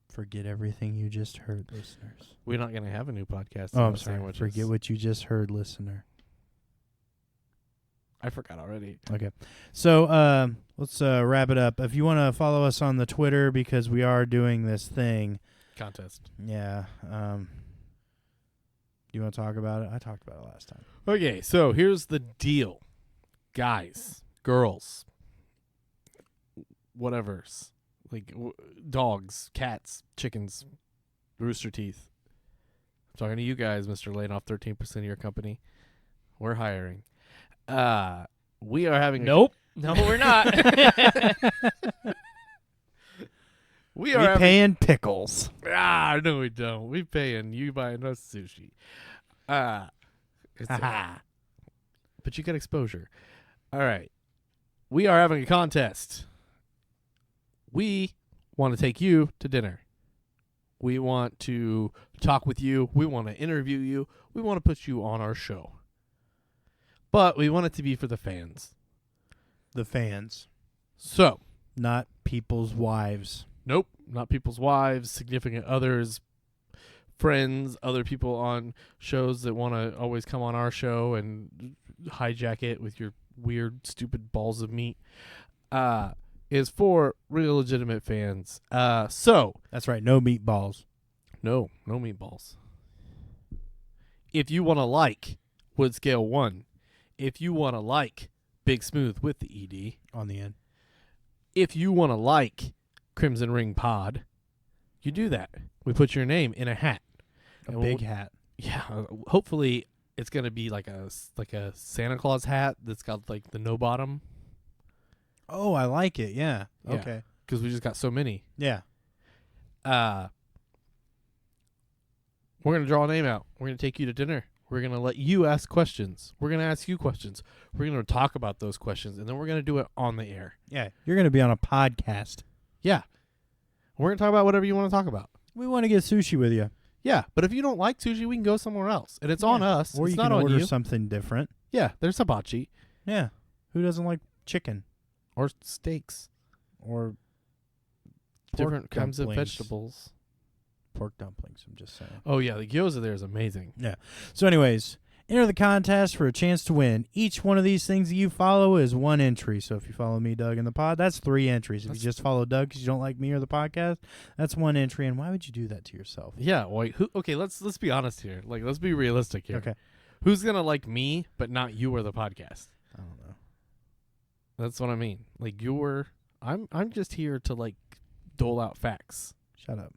Forget everything you just heard, listeners. we're not gonna have a new podcast. Oh, I'm about sorry. Sandwiches. Forget what you just heard, listener. I forgot already. Okay. So let's wrap it up. If you want to follow us on the Twitter, because we are doing this thing. Contest. Yeah. You want to talk about it? I talked about it last time. Okay, so here's the deal. Guys, girls, whatever's. Like dogs, cats, chickens, rooster teeth. I'm talking to you guys, Mr. Laying off 13% of your company. We're hiring. We are having Nope. No, we're not. we We are having, paying pickles. no we don't. We paying you buying us sushi. It's but you get exposure. All right. We are having a contest. We want to take you to dinner. We want to talk with you. We want to interview you. We want to put you on our show. But we want it to be for the fans. The fans, So, not people's wives. nope, not people's wives, significant others, friends, other people on shows that want to always come on our show and hijack it with your weird, stupid balls of meat. Is for real legitimate fans. So That's right. No meatballs. no meatballs. If you want to like Wood Scale 1, if you want to like Big Smooth with the ED, On the end. if you want to like Crimson Ring Pod, you do that. We put your name in a hat. A And big we'll- hat. Yeah, hopefully it's gonna be like a Santa Claus hat that's got like the no bottom. Oh, I like it. Yeah. Yeah. Okay. Because we just got so many. Yeah. We're gonna draw a name out. We're gonna take you to dinner. We're gonna let you ask questions. We're gonna ask you questions. We're gonna talk about those questions, and then we're gonna do it on the air. Yeah. You're going to be on a podcast. Yeah, we're gonna talk about whatever you want to talk about. We want to get sushi with you. Yeah, but if you don't like sushi, we can go somewhere else, and it's on Yeah. us. Or it's you not can on order you. something different. Yeah, there's hibachi Yeah. Who doesn't like chicken or steaks, or different kinds of dumplings. vegetables. pork dumplings? I'm just saying. Oh yeah, the gyoza there is amazing. So anyways, enter the contest for a chance to win. Each one of these things that you follow is one entry. So if you follow me, Doug, in the pod, that's 3 entries. If you just follow Doug because you don't like me or the podcast, that's 1 entry. And why would you do that to yourself? Yeah, like okay, let's be honest here. Like let's be realistic here. Okay. Who's gonna like me but not you or the podcast? I don't know. That's what I mean. Like I'm just here to like dole out facts. Shut up.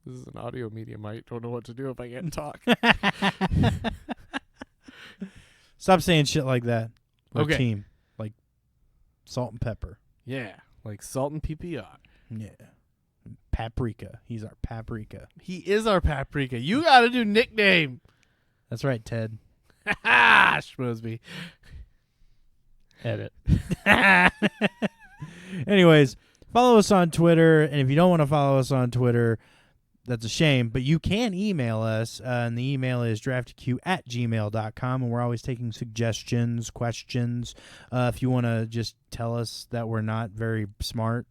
This is an audio medium. I don't know what to do if I can't talk. Stop saying shit like that. We're Okay. a team. Like salt and pepper. Yeah, like salt and PPR. Yeah. Paprika. He's our paprika. He is our paprika. You got to do nickname. That's right, Ted. Schmosby. Edit. Anyways, follow us on Twitter. And if you don't want to follow us on Twitter, that's a shame. But you can email us. And the email is draftyq@gmail.com. And we're always taking suggestions, questions. If you want to just tell us that we're not very smart.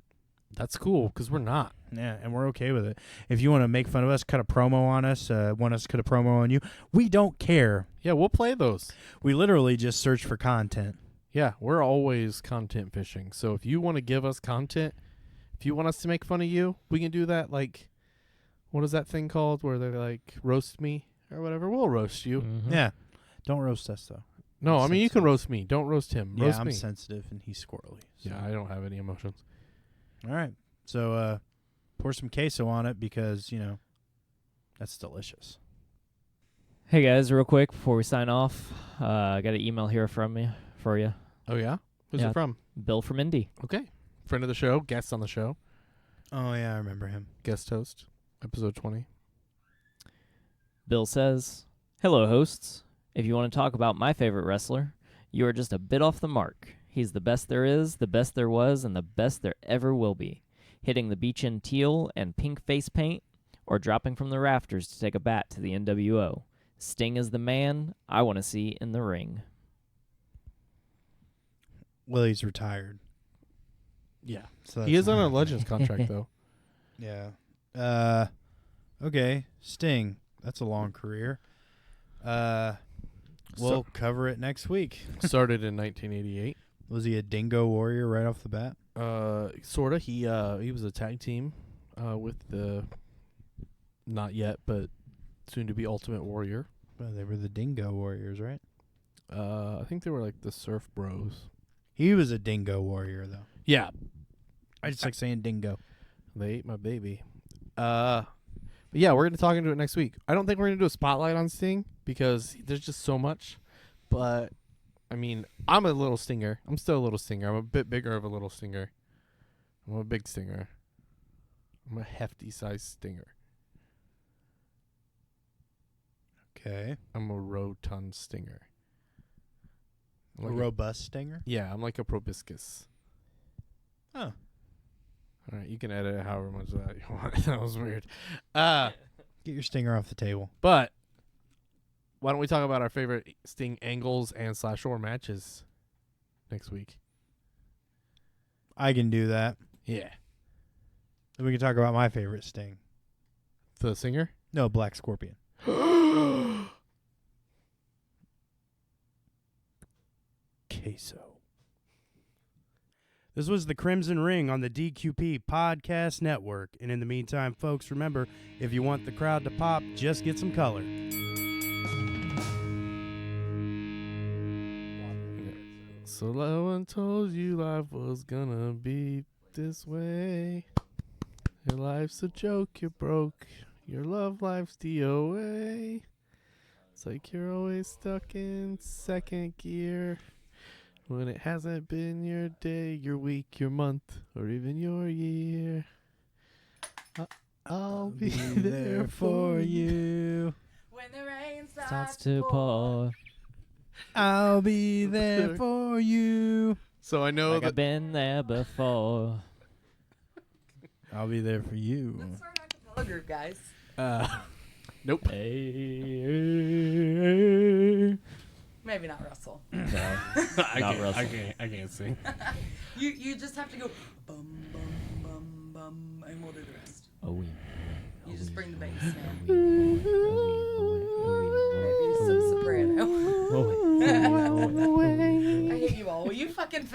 That's cool because we're not. Yeah, and we're okay with it. If you want to make fun of us, cut a promo on us, want us to cut a promo on you, we don't care. Yeah, we'll play those. We literally just search for content. Yeah, we're always content fishing. So if you want to give us content, if you want us to make fun of you, we can do that. Like, what is that thing called where they're like, roast me or whatever? We'll roast you. Mm-hmm. Yeah. Don't roast us, though. No, I'm I mean, you can sensitive. roast me. Don't roast him. Yeah, Roast I'm me. sensitive and he's squirrely. So. Yeah, I don't have any emotions. All right. So pour some queso on it because, that's delicious. Hey guys, real quick before we sign off, I got an email here for you. Oh, yeah? Who's Yeah. it from? Bill from Indy. Okay. Friend of the show, guest on the show, Oh, yeah, I remember him. guest host, episode 20. Bill says, "Hello, hosts. If you want to talk about my favorite wrestler, you are just a bit off the mark. He's the best there is, the best there was, and the best there ever will be. Hitting the beach in teal and pink face paint, or dropping from the rafters to take a bat to the NWO. Sting is the man I want to see in the ring." Well, he's retired. Yeah. So He is on a legend. Legends contract, though. Yeah. Okay, Sting. That's a long career. We'll cover it next week. Started in 1988. Was he a dingo warrior right off the bat? Sorta. He was a tag team with the not yet, but soon to be Ultimate Warrior. Well, they were the dingo warriors, right? I think they were like the Surf Bros. He was a dingo warrior, though. Yeah, I just like saying dingo. they ate my baby. But yeah, we're gonna talk into it next week. I don't think we're gonna do a spotlight on Sting because there's just so much. But I mean, I'm a little stinger. I'm still a little stinger. I'm a bit bigger of a little stinger. I'm a big stinger. I'm a hefty sized stinger. Okay. I'm a rotund stinger. I'm A like robust stinger? yeah, I'm like a proboscis. Oh. All right, you can edit it however much that you want. That was weird. But Get your stinger off the table. why don't we talk about our favorite Sting angles and /or matches next week? I can do that. Yeah. Then we can talk about my favorite Sting. The singer? No, Black Scorpion. Queso. This was the Crimson Ring on the DQP Podcast Network. And in the meantime, folks, remember, if you want the crowd to pop, just get some color. So no one told you life was gonna be this way. Your life's a joke, you're broke. Your love life's DOA. It's like you're always stuck in second gear. When it hasn't been your day, your week, your month, or even your year. I'll be there for you. When the rain Starts to pour. I'll be there for you. So I know Like that I've been there before. I'll be there for you. Let's start an acapella group, guys. nope. Hey. Maybe not Russell. No, I not Russell. can't sing. You just have to go bum bum bum bum, and we'll do the rest. Oh, yeah. You just bring the bass in. Maybe Maybe some soprano. I hate you all. Will you fucking?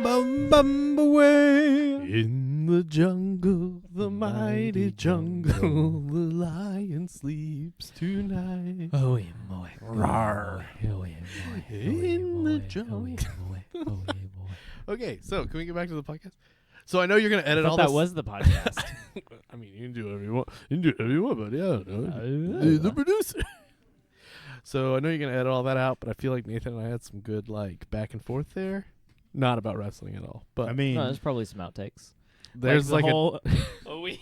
Bum bum away. In the jungle, the mighty jungle, the lion sleeps tonight. Oh, yeah, boy. Rawr. Oh, yeah, boy. In the jungle. Oh, yeah, boy. Okay, so can we get back to the podcast? So I know you're gonna I edit all thought that this. was the podcast. I mean, you can do whatever you want. You can do whatever you want, but yeah, know. the producer. So I know you're gonna edit all that out, but I feel like Nathan and I had some good like back and forth there. Not about wrestling at all, but I mean, No, there's probably some outtakes. there's the like whole okay.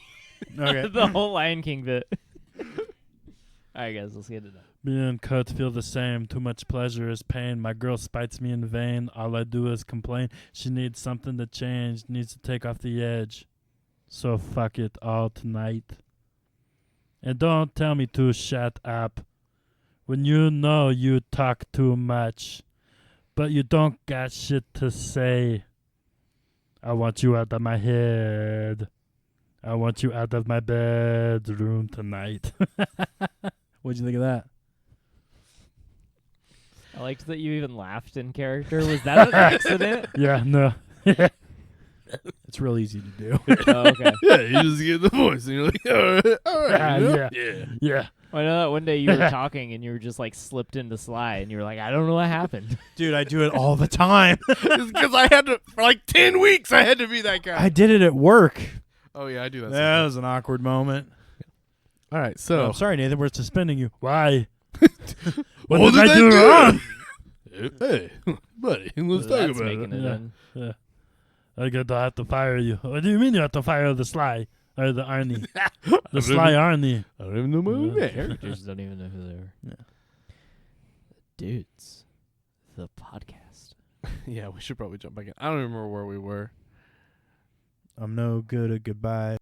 the whole Lion King bit. All right, guys, let's get it done. Me and Kurt feel the same. Too much pleasure is pain. My girl spites me in vain. All I do is complain. She needs something to change. Needs to take off the edge. So fuck it all tonight. And don't tell me to shut up when you know you talk too much. but you don't got shit to say. I want you out of my head. I want you out of my bedroom tonight. What'd you think of that? I liked that you even laughed in character. Was that an accident? Yeah, no. It's real easy to do. Oh, okay. Yeah, you just get the voice, and you're like, all right, you know? Yeah. I know that one day you were talking and you were just like slipped into Sly and you were like, I don't know what happened. Dude, I do it all the time. It's because I had to, for like 10 weeks, I had to be that guy. I did it at work. Oh, yeah, I do that. That was an awkward moment. All right, Oh, so. I'm sorry, Nathan. We're suspending you. Why? What did I do wrong? Hey, buddy, let's talk That's about making it. it in. Yeah. I have to fire you. What do you mean you have to fire the Sly? Or the Arnie? The Sly Arnie. I don't even know my own name. Characters don't even know who they are. Yeah. Dudes, the podcast. Yeah, we should probably jump back in. I don't remember where we were. I'm no good at goodbye.